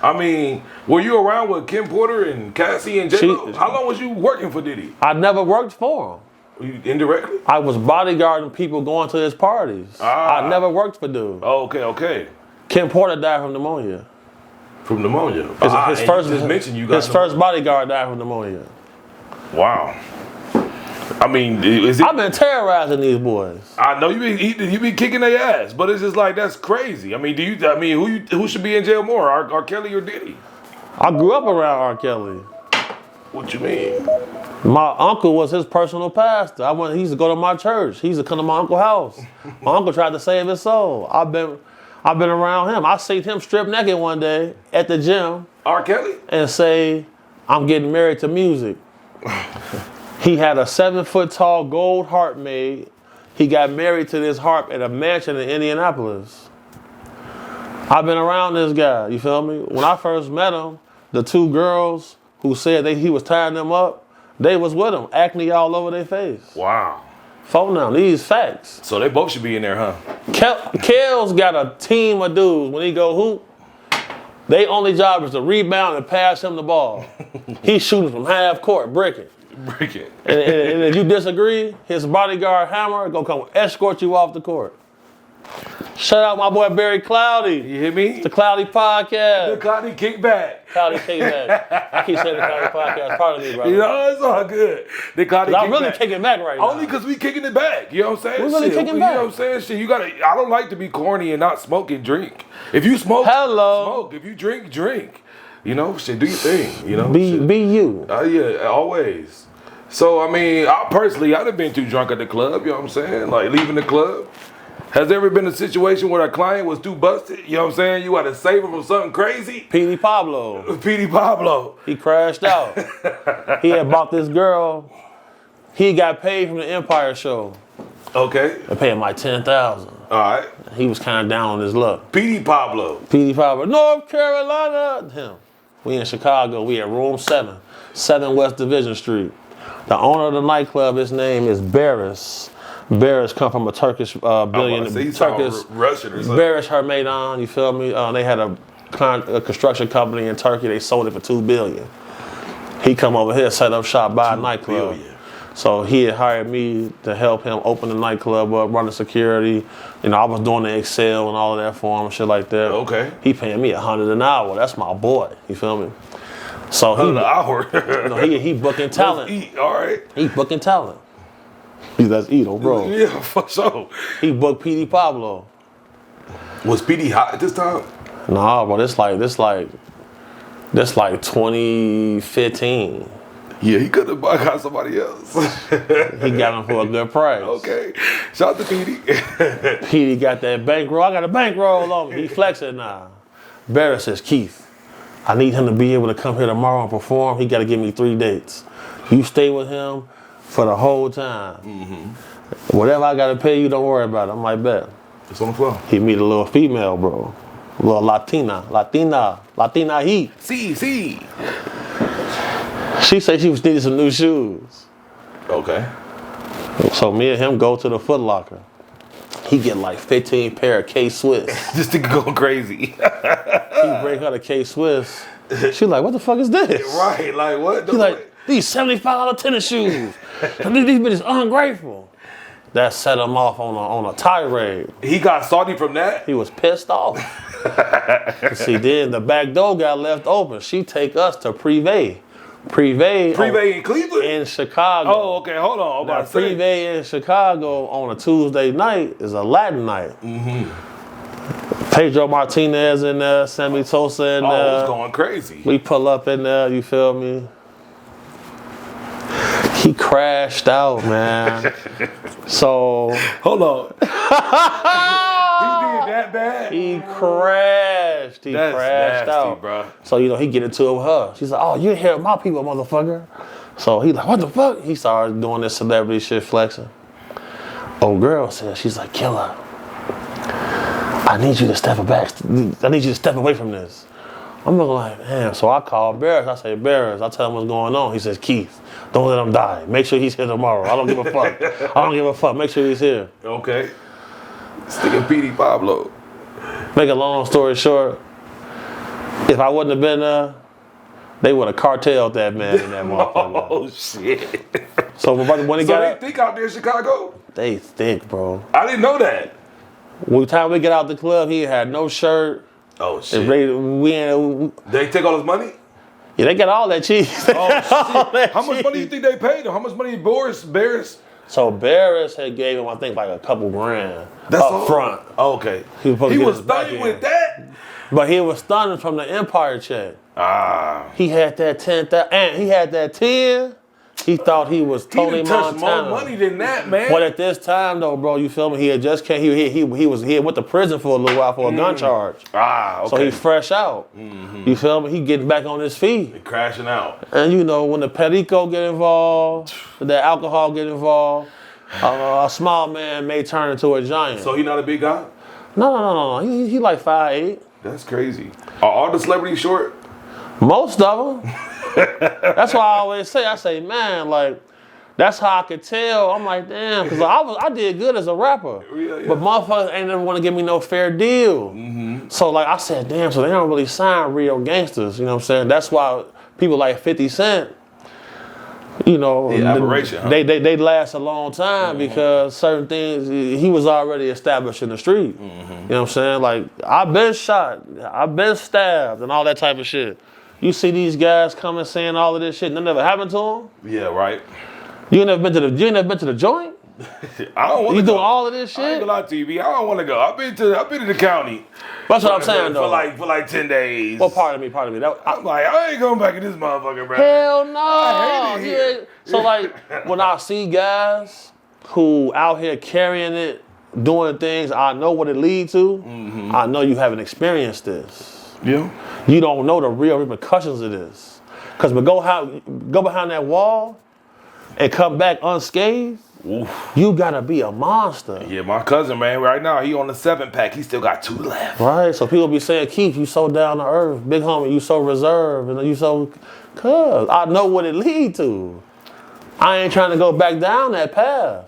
I mean, were you around with Kim Porter and Cassie and J-Lo? How long was you working for Diddy? I never worked for him. Indirectly? I was bodyguarding people going to his parties. I never worked for dude. Oh, okay. Kim Porter died from pneumonia. From pneumonia? His first bodyguard died from pneumonia. Wow. I mean, I've been terrorizing these boys. I know you been kicking their ass, but it's just like that's crazy. I mean, who should be in jail more, R. Kelly or Diddy? I grew up around R. Kelly. What you mean? My uncle was his personal pastor. He used to go to my church. He used to come to my uncle's house. My uncle tried to save his soul. I've been around him. I seen him strip naked one day at the gym. R. Kelly? And say, I'm getting married to music. He had a 7-foot tall gold harp made. He got married to this harp at a mansion in Indianapolis. I've been around this guy, you feel me? When I first met him, the 2 girls who said he was tying them up, they was with him, acne all over their face. Wow. Phone now, these facts. So they both should be in there, huh? Kel's got a team of dudes. When he go hoop, their only job is to rebound and pass him the ball. He's shooting from half court, bricking. And if you disagree, his bodyguard Hammer gonna come escort you off the court. Shout out my boy Barry Cloudy. You hear me? It's the Cloudy Podcast. The Cloudy KickBack. Cloudy KickBack. I keep saying the Cloudy Podcast. Pardon me, brother. You know, it's all good. The Cloudy KickBack. I'm really kicking back right now. Only because we kicking it back. You know what I'm saying? We're really kicking back. You know what I'm saying? Shit, you gotta. I don't like to be corny and not smoke and drink. If you smoke, smoke. If you drink, drink. You know, shit, do your thing. You know, be you. Yeah, always. So I mean, I've done been too drunk at the club. You know what I'm saying? Like leaving the club. Has there ever been a situation where a client was too busted? You know what I'm saying? You got to save him from something crazy? Petey Pablo. He crashed out. He had bought this girl. He got paid from the Empire show. Okay. They paid him like $10,000. All right. He was kind of down on his luck. Petey Pablo, North Carolina. Him. We in Chicago. We at room 7 West Division Street. The owner of the nightclub, his name is Barris. Barris come from a Turkish billionaire. Russian or something. Barris Hermaidan, you feel me? They had a construction company in Turkey. They sold it for $2 billion. He come over here, set up shop, buy a nightclub. Billion. So he had hired me to help him open the nightclub up, run the security. You know, I was doing the Excel and all of that for him and shit like that. Okay. He paying me $100 an hour. That's my boy. You feel me? So $100 an hour. You know, he booking talent. Let's eat, all right. He booking talent. Let's eat, bro. Yeah, for sure. He booked Petey Pablo. Was Petey hot at this time? Nah, but this like 2015. Yeah, he could have got somebody else. He got him for a good price. Okay. Shout out to Petey. Petey got that bankroll. I got a bankroll on me. He flexing now. Barrett says, Keith, I need him to be able to come here tomorrow and perform. He got to give me 3 dates. You stay with him for the whole time. Whatever I got to pay you, don't worry about it. I'm like, bet. It's on the floor. He meet a little female, bro. A little Latina heat. See. She said she was needing some new shoes. Okay. So me and him go to the Foot Locker. He get like 15 pair of K-Swiss. This nigga going crazy. He break out a K-Swiss. She like, what the fuck is this? Right, like what? He like, these $75 tennis shoes. These bitches ungrateful. That set him off on a tirade. He got salty from that? He was pissed off. See, then the back door got left open. She take us to Privé in Cleveland? in Chicago. Oh, okay, hold on. Now, Privé in Chicago on a Tuesday night is a Latin night. Pedro Martinez in there, Sammy Sosa in there. Oh, it's going crazy. We pull up in there, you feel me? He crashed out, man. So hold on. He did that bad? He crashed. He crashed nasty, out. Bro. So, you know, he get into it with her. She's like, oh, you here with my people, motherfucker. So he like, what the fuck? He started doing this celebrity shit flexing. Old girl said, she's like, Killer, I need you to step back. I need you to step away from this. I'm looking like, damn. So I call Barris. I say, Barris, I tell him what's going on. He says, Keith, don't let him die. Make sure he's here tomorrow. I don't give a fuck. I don't give a fuck. Make sure he's here. Okay. Sticking Petey Pablo. Make a long story short, if I wouldn't have been there, they would have carteled that man in that motherfucker. Oh, shit. So when he got they think out there in Chicago? They thick, bro. I didn't know that. By the time we get out the club, he had no shirt. Oh, shit. They take all his money? Yeah, they got all that cheese. Oh, shit. How much money do you think they paid him? How much money Barris? So Barris had gave him, I think, like a couple grand up front. Oh, okay. He was stunning with that? But he was stunning from the Empire check. Ah. He had that 10,000, and he had that 10. He thought he was Tony Montana. He touched more money than that, man. But at this time, though, bro, you feel me? He had just came. He went to prison for a little while for a gun charge. Ah, okay. So he's fresh out. You feel me? He getting back on his feet. He crashing out. And you know when the perico get involved, the alcohol get involved, a small man may turn into a giant. So he not a big guy? No. He like 5'8". That's crazy. Are all the celebrities short? Most of them. That's why I always say, man, like, that's how I could tell. I'm like, damn, because I did good as a rapper. Yeah. But motherfuckers ain't never want to give me no fair deal. So, like, I said, damn, so they don't really sign real gangsters. You know what I'm saying? That's why people like 50 Cent, you know, they last a long time because certain things, he was already established in the street. You know what I'm saying? Like, I've been shot, I've been stabbed, and all that type of shit. You see these guys coming saying all of this shit, nothing ever happened to them? Yeah, right. You ain't never been to the joint? I don't want to go. You doing all of this shit? I ain't gonna lie to you, B. I don't want to go. I've been to the county. That's what I'm saying, though. For like 10 days. Well, pardon me. I'm like, I ain't going back in this motherfucker, bro. Hell no. I hate it here. So, like, when I see guys who out here carrying it, doing things, I know what it leads to. I know you haven't experienced this. Yeah. You don't know the real repercussions of this. Because go behind that wall and come back unscathed, you gotta be a monster. Yeah, my cousin, man, right now, he on the 7-pack. He still got 2 left. Right, so people be saying, Keith, you so down to earth. Big homie, you so reserved. And you so, cuz I know what it lead to. I ain't trying to go back down that path.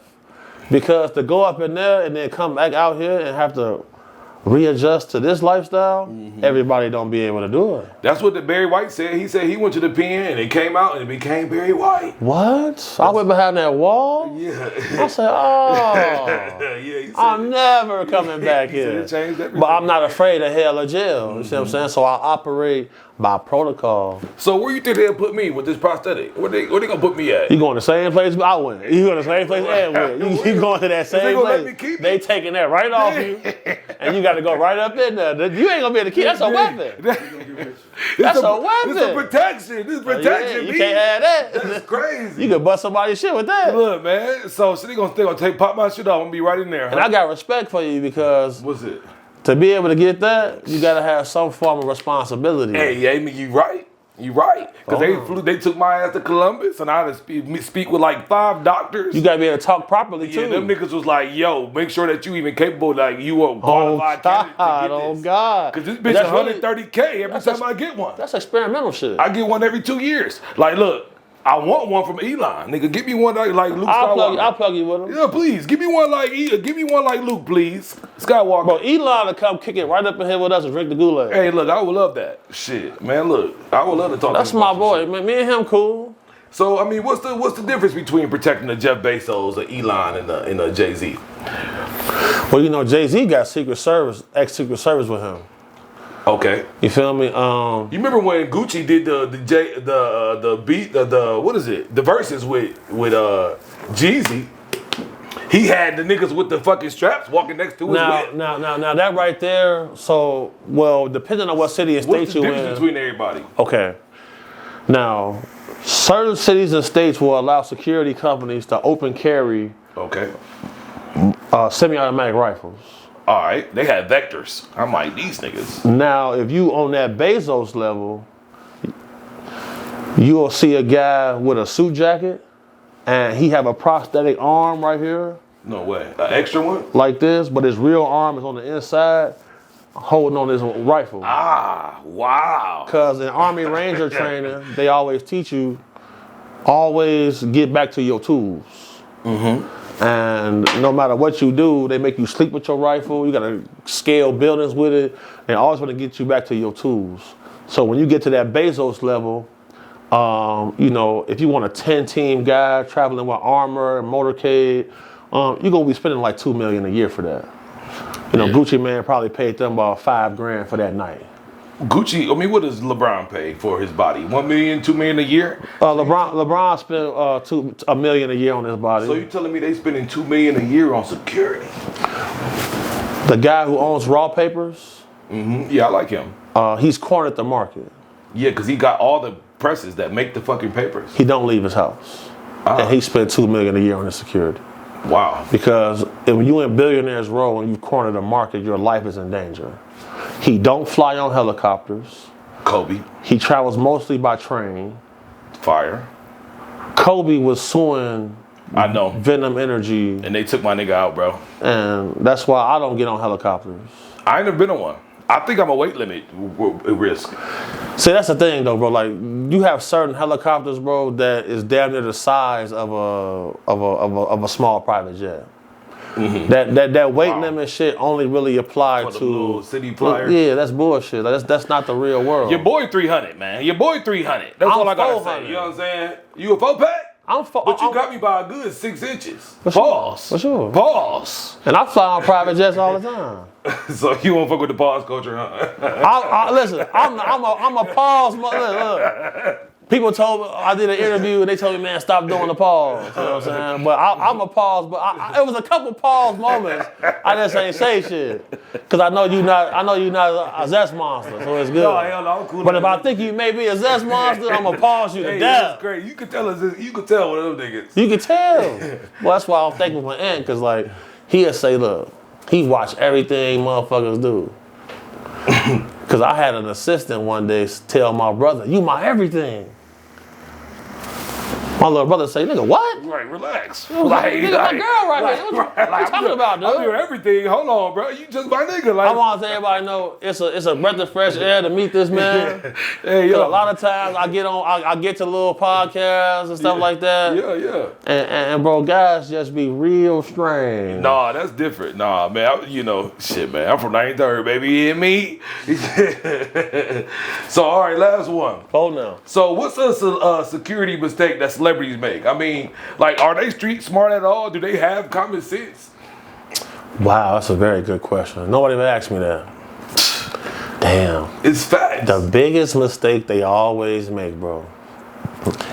Because to go up in there and then come back out here and have to readjust to this lifestyle, everybody don't be able to do it. That's what the Barry White said. He said he went to the pen and it came out and it became Barry White. What? I went behind that wall? Yeah. I said, I'm never coming back here. It changed everything. But I'm not afraid of hell or jail. You see what I'm saying? So I operate by protocol. So where you think they'll put me with this prosthetic? Where they gonna put me at? You going the same place I went. You going the same place Ed went. You going to that same place. They taking that right off you, and you got to go right up in there. You ain't gonna be able to keep. That's a weapon. That's a weapon. This is protection. This is protection. You can't have that. That's crazy. You can bust somebody's shit with that. Look, man. So they gonna pop my shit off. I'm gonna be right in there. Huh? And I got respect for you because what's it? To be able to get that, you gotta have some form of responsibility. Hey, Amy, you right. You right. Because they took my ass to Columbus and I had to speak with like 5 doctors. You gotta be able to talk properly too. Yeah, them niggas was like, yo, make sure that you even capable, like you are qualified candidate to get this. God. Because this bitch is $130K every time I get one. That's experimental shit. I get one every 2 years. Like, look, I want one from Elon. Nigga, give me one like Luke Skywalker. I'll plug you with him. Yeah, please. Give me one like Luke, please. Skywalker. Bro, Elon will come kick it right up in here with us and drink the Kool-Aid. Hey, look, I would love that. Shit, man, look. I would love to talk to him. That's my boy, man. Me and him cool. So, I mean, what's the difference between protecting the Jeff Bezos or Elon and the Jay-Z? Well, you know, Jay-Z got Secret Service, ex-Secret Service with him. Okay. You feel me? You remember when Gucci did the verses with Jeezy? He had the niggas with the fucking straps walking next to his whip. Now that right there. So, well, depending on what city and state what's the you in. difference between everybody? Okay. Now, certain cities and states will allow security companies to open carry. Okay. Semi-automatic rifles. All right, they had vectors. I'm like, these niggas. Now, if you on that Bezos level, you'll see a guy with a suit jacket, and he have a prosthetic arm right here. No way, an extra one? Like this, but his real arm is on the inside, holding on his rifle. Ah, wow. Because in Army Ranger training, they always teach you, always get back to your tools. Mm-hmm. And no matter what you do, they make you sleep with your rifle. You gotta scale buildings with it. They always want to get you back to your tools. So when you get to that Bezos level, you know, if you want a 10-team guy traveling with armor and motorcade, you're gonna be spending like $2 million a year for that. You know, Gucci Man probably paid them about $5 grand for that night. Gucci, I mean, what does LeBron pay for his body? $1 million, $2 million a year? LeBron spent $1 million a year on his body. So you telling me they spending $2 million a year on security? The guy who owns Raw Papers? Mm-hmm. Yeah, I like him. He's cornered the market. Yeah, because he got all the presses that make the fucking papers. He don't leave his house. And he spent $2 million a year on his security. Wow. Because if you in Billionaire's Row and you corner the market, your life is in danger. He don't fly on helicopters. Kobe. He travels mostly by train. Fire. Kobe was suing I know. Venom Energy. And they took my nigga out, bro. And that's why I don't get on helicopters. I ain't never been on one. I think I'm a weight limit risk. See, that's the thing though, bro. Like, you have certain helicopters, bro, that is damn near the size of a small private jet. Mm-hmm. That weight limit shit only really applied to little city flyers. Yeah, that's bullshit. Like, that's not the real world. Your boy 300, man. Your boy 300. That's all I gotta say. You know what I'm saying? You a 4-pack? But you got me by a good 6 inches. Pause. For sure. Pause. And I fly on private jets all the time. So you won't fuck with the pause culture, huh? Listen, I'm a pause. Look. People told me, I did an interview and they told me, man, stop doing the pause. You know what I'm saying? But I'm a pause, but it was a couple pause moments. I just ain't say shit. Cause I know you not a zest monster, so it's good. No, hell no, I'm cool. But if I think you may be a zest monster, I'm gonna pause you to death. That's great. You can tell one of them niggas. You can tell. Well, that's why I'm thankful for Ant, cause like he'll say, look, he watch everything motherfuckers do. Cause I had an assistant one day tell my brother, you my everything. My little brother say, nigga, what? Right, relax. Nigga, my girl right here. What you talking about, dude? I'm doing everything. Hold on, bro. You just my nigga. Like, I want to let everybody know it's a breath of fresh air to meet this man. Hey, yo. A lot of times I get to little podcasts and stuff like that. Yeah. And bro, guys just be real strange. Nah, that's different. Nah, man. Shit, man. I'm from 93rd, baby. You hear me? So, all right, last one. Hold now. So, what's a security mistake that celebrities make? I mean, like, are they street smart at all? Do they have common sense? Wow, that's a very good question. Nobody ever asked me that. Damn. It's facts. The biggest mistake they always make, bro.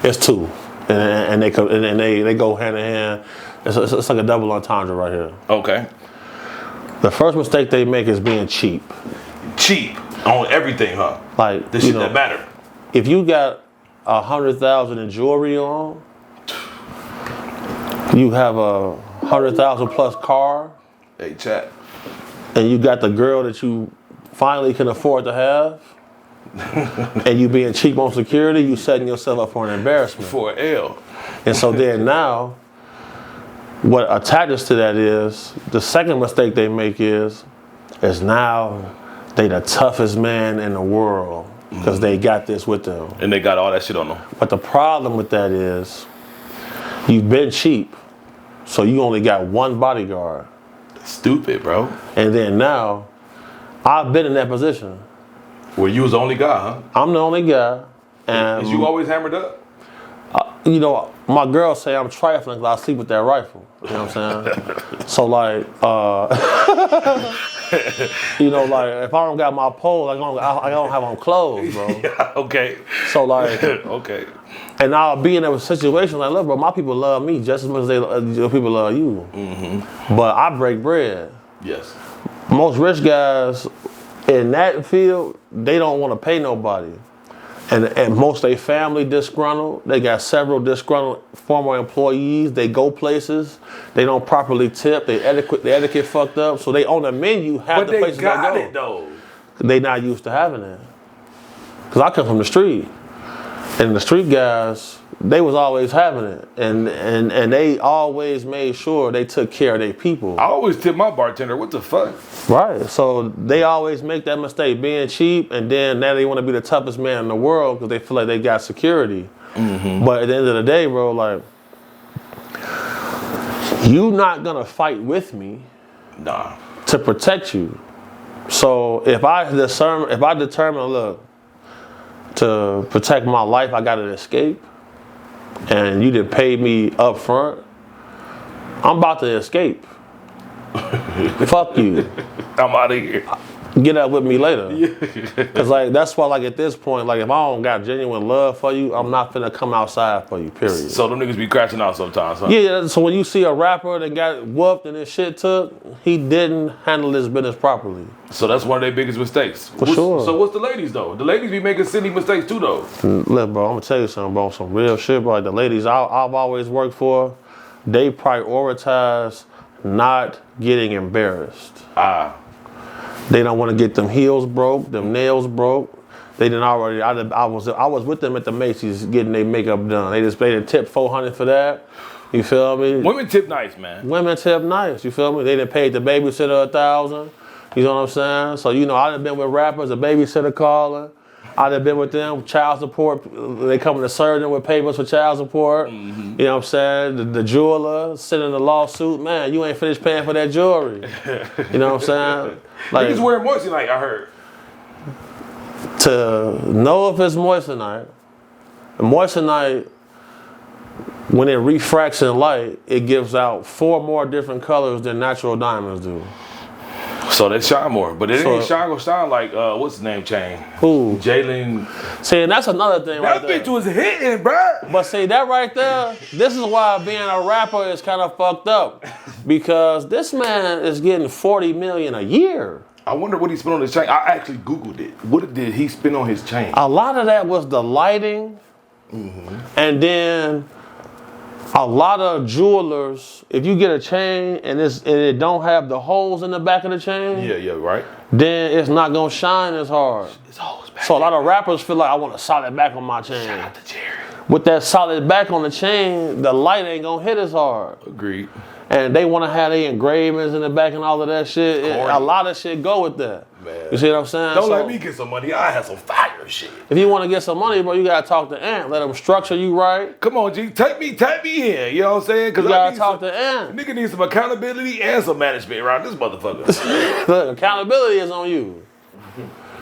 It's two, and they go hand in hand. It's like a double entendre right here. Okay. The first mistake they make is being cheap. Cheap on everything, huh? Like the shit that matter. If you got 100,000 in jewelry on, you have a 100,000 plus car. Hey, chat. And you got the girl that you finally can afford to have, and you being cheap on security, you setting yourself up for an embarrassment. For an L. And so then now, what attaches to that is, the second mistake they make is now they the toughest man in the world because they got this with them. And they got all that shit on them. But the problem with that is, you've been cheap, so you only got one bodyguard. Stupid, bro. And then now, I've been in that position. Where you was the only guy, huh? I'm the only guy. And is you always hammered up? You know, my girls say I'm trifling because I sleep with that rifle. You know what I'm saying? So like, you know, like if I don't got my pole, I don't have on clothes, bro. Yeah, okay. So like, okay. And I'll be in a situation like, look, bro, my people love me just as much as your people love you. Mm-hmm. But I break bread. Yes. Most rich guys in that field, they don't want to pay nobody. And most of their family disgruntled. They got several disgruntled former employees. They go places. They don't properly tip. They etiquette fucked up. So they on the menu have the places they go. But they got it though. They not used to having it. Cause I come from the street, and the street guys, they was always having it, and they always made sure they took care of their people. I always tip my bartender. What the fuck? Right. So they always make that mistake, being cheap, and then now they want to be the toughest man in the world because they feel like they got security. Mm-hmm. But at the end of the day, bro, like, you not gonna fight with me, nah, to protect you. So if I determine, look, to protect my life, I gotta escape, and you didn't pay me up front, I'm about to escape. Fuck you. I'm out of here. Get up with me later. Cause like that's why, like at this point, like if I don't got genuine love for you, I'm not finna come outside for you, period. So them niggas be crashing out sometimes, huh? Yeah, so when you see a rapper that got whooped and his shit took, he didn't handle his business properly. So that's one of their biggest mistakes. For sure. So what's the ladies though? The ladies be making silly mistakes too though. Look, bro, I'm gonna tell you something, bro. Some real shit, bro. Like the ladies I've always worked for, they prioritize not getting embarrassed. They don't want to get them heels broke, them nails broke. They didn't already. I was with them at the Macy's getting their makeup done. They didn't tip $400 for that. You feel me? Women tip nice, man. Women tip nice. You feel me? They didn't pay the babysitter $1,000. You know what I'm saying? So you know, I done been with rappers, a babysitter calling. I done been with them, child support. They coming to serve them with papers for child support. Mm-hmm. You know what I'm saying? The jeweler sending the lawsuit. Man, you ain't finished paying for that jewelry. You know what I'm saying? Like, niggas wearing moissanite, I heard. To know if it's moissanite, when it refracts in light, it gives out 4 more different colors than natural diamonds do. So they shine more, but it ain't shine like what's his name chain? Who? Jalen. See, and that's another thing right there. That bitch was hitting, bruh. But see, that right there, this is why being a rapper is kind of fucked up, because this man is getting $40 million a year. I wonder what he spent on his chain. I actually Googled it. What did he spend on his chain? A lot of that was the lighting, and then a lot of jewelers, if you get a chain and it don't have the holes in the back of the chain, yeah, right, then it's not gonna shine as hard. It's holes back. So a lot of rappers feel like, I want a solid back on my chain. Shout out to Jerry. With that solid back on the chain, the light ain't gonna hit as hard. Agreed. And they want to have their engravings in the back and all of that shit. A lot of shit go with that. Man. You see what I'm saying? Don't let me get some money. I have some fire shit. If you want to get some money, bro, you gotta talk to Ant. Let him structure you right. Come on, G. Take me in. You know what I'm saying? You gotta talk to Ant. Nigga needs some accountability and some management around this motherfucker. Look, accountability is on you.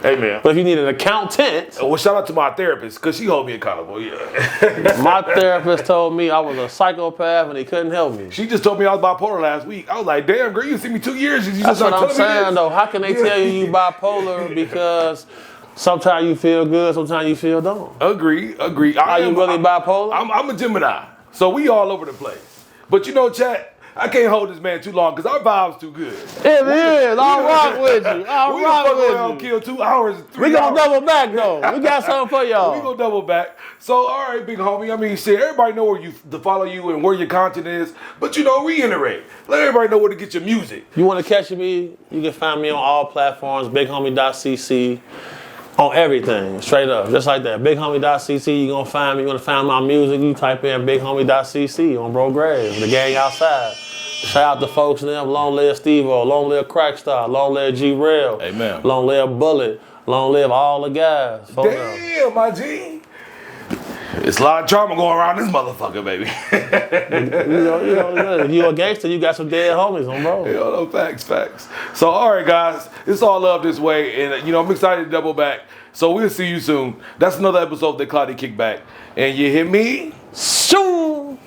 Hey, man. But if you need an accountant. Well, shout out to my therapist, because she hold me accountable, yeah. My therapist told me I was a psychopath and he couldn't help me. She just told me I was bipolar last week. I was like, damn, girl, you see me 2 years. You That's just what I'm telling me saying, this? though. How can they tell you bipolar because sometimes you feel good, sometimes you feel dumb? Agree. Are you really bipolar? I'm a Gemini, so we all over the place. But you know, chat, I can't hold this man too long because our vibe's too good. It is. I'll rock with you. I'll rock with you. Kill 2 hours. We gonna double back though. We got something for y'all. We gonna double back. So, all right, big homie. I mean, shit. Everybody know where to follow you and where your content is. But you know, reiterate. Let everybody know where to get your music. You want to catch me? You can find me on all platforms. BigHomie.cc. On everything, straight up, just like that. BigHomie.cc, you gonna find me. You wanna find my music? You type in BigHomie.cc on Bro Graves, the gang outside. Shout out to folks in them. Long live Steve-O, long live Crackstar, long live G-Rail, Amen. Long live Bullet, long live all the guys. Damn, my G. It's a lot of drama going around this motherfucker, baby. If you a gangster, you got some dead homies on bro. No, facts. So, all right, guys, it's all love this way, and I'm excited to double back. So we'll see you soon. That's another episode of the Cloudy KickBack, and you hear me? Shoo!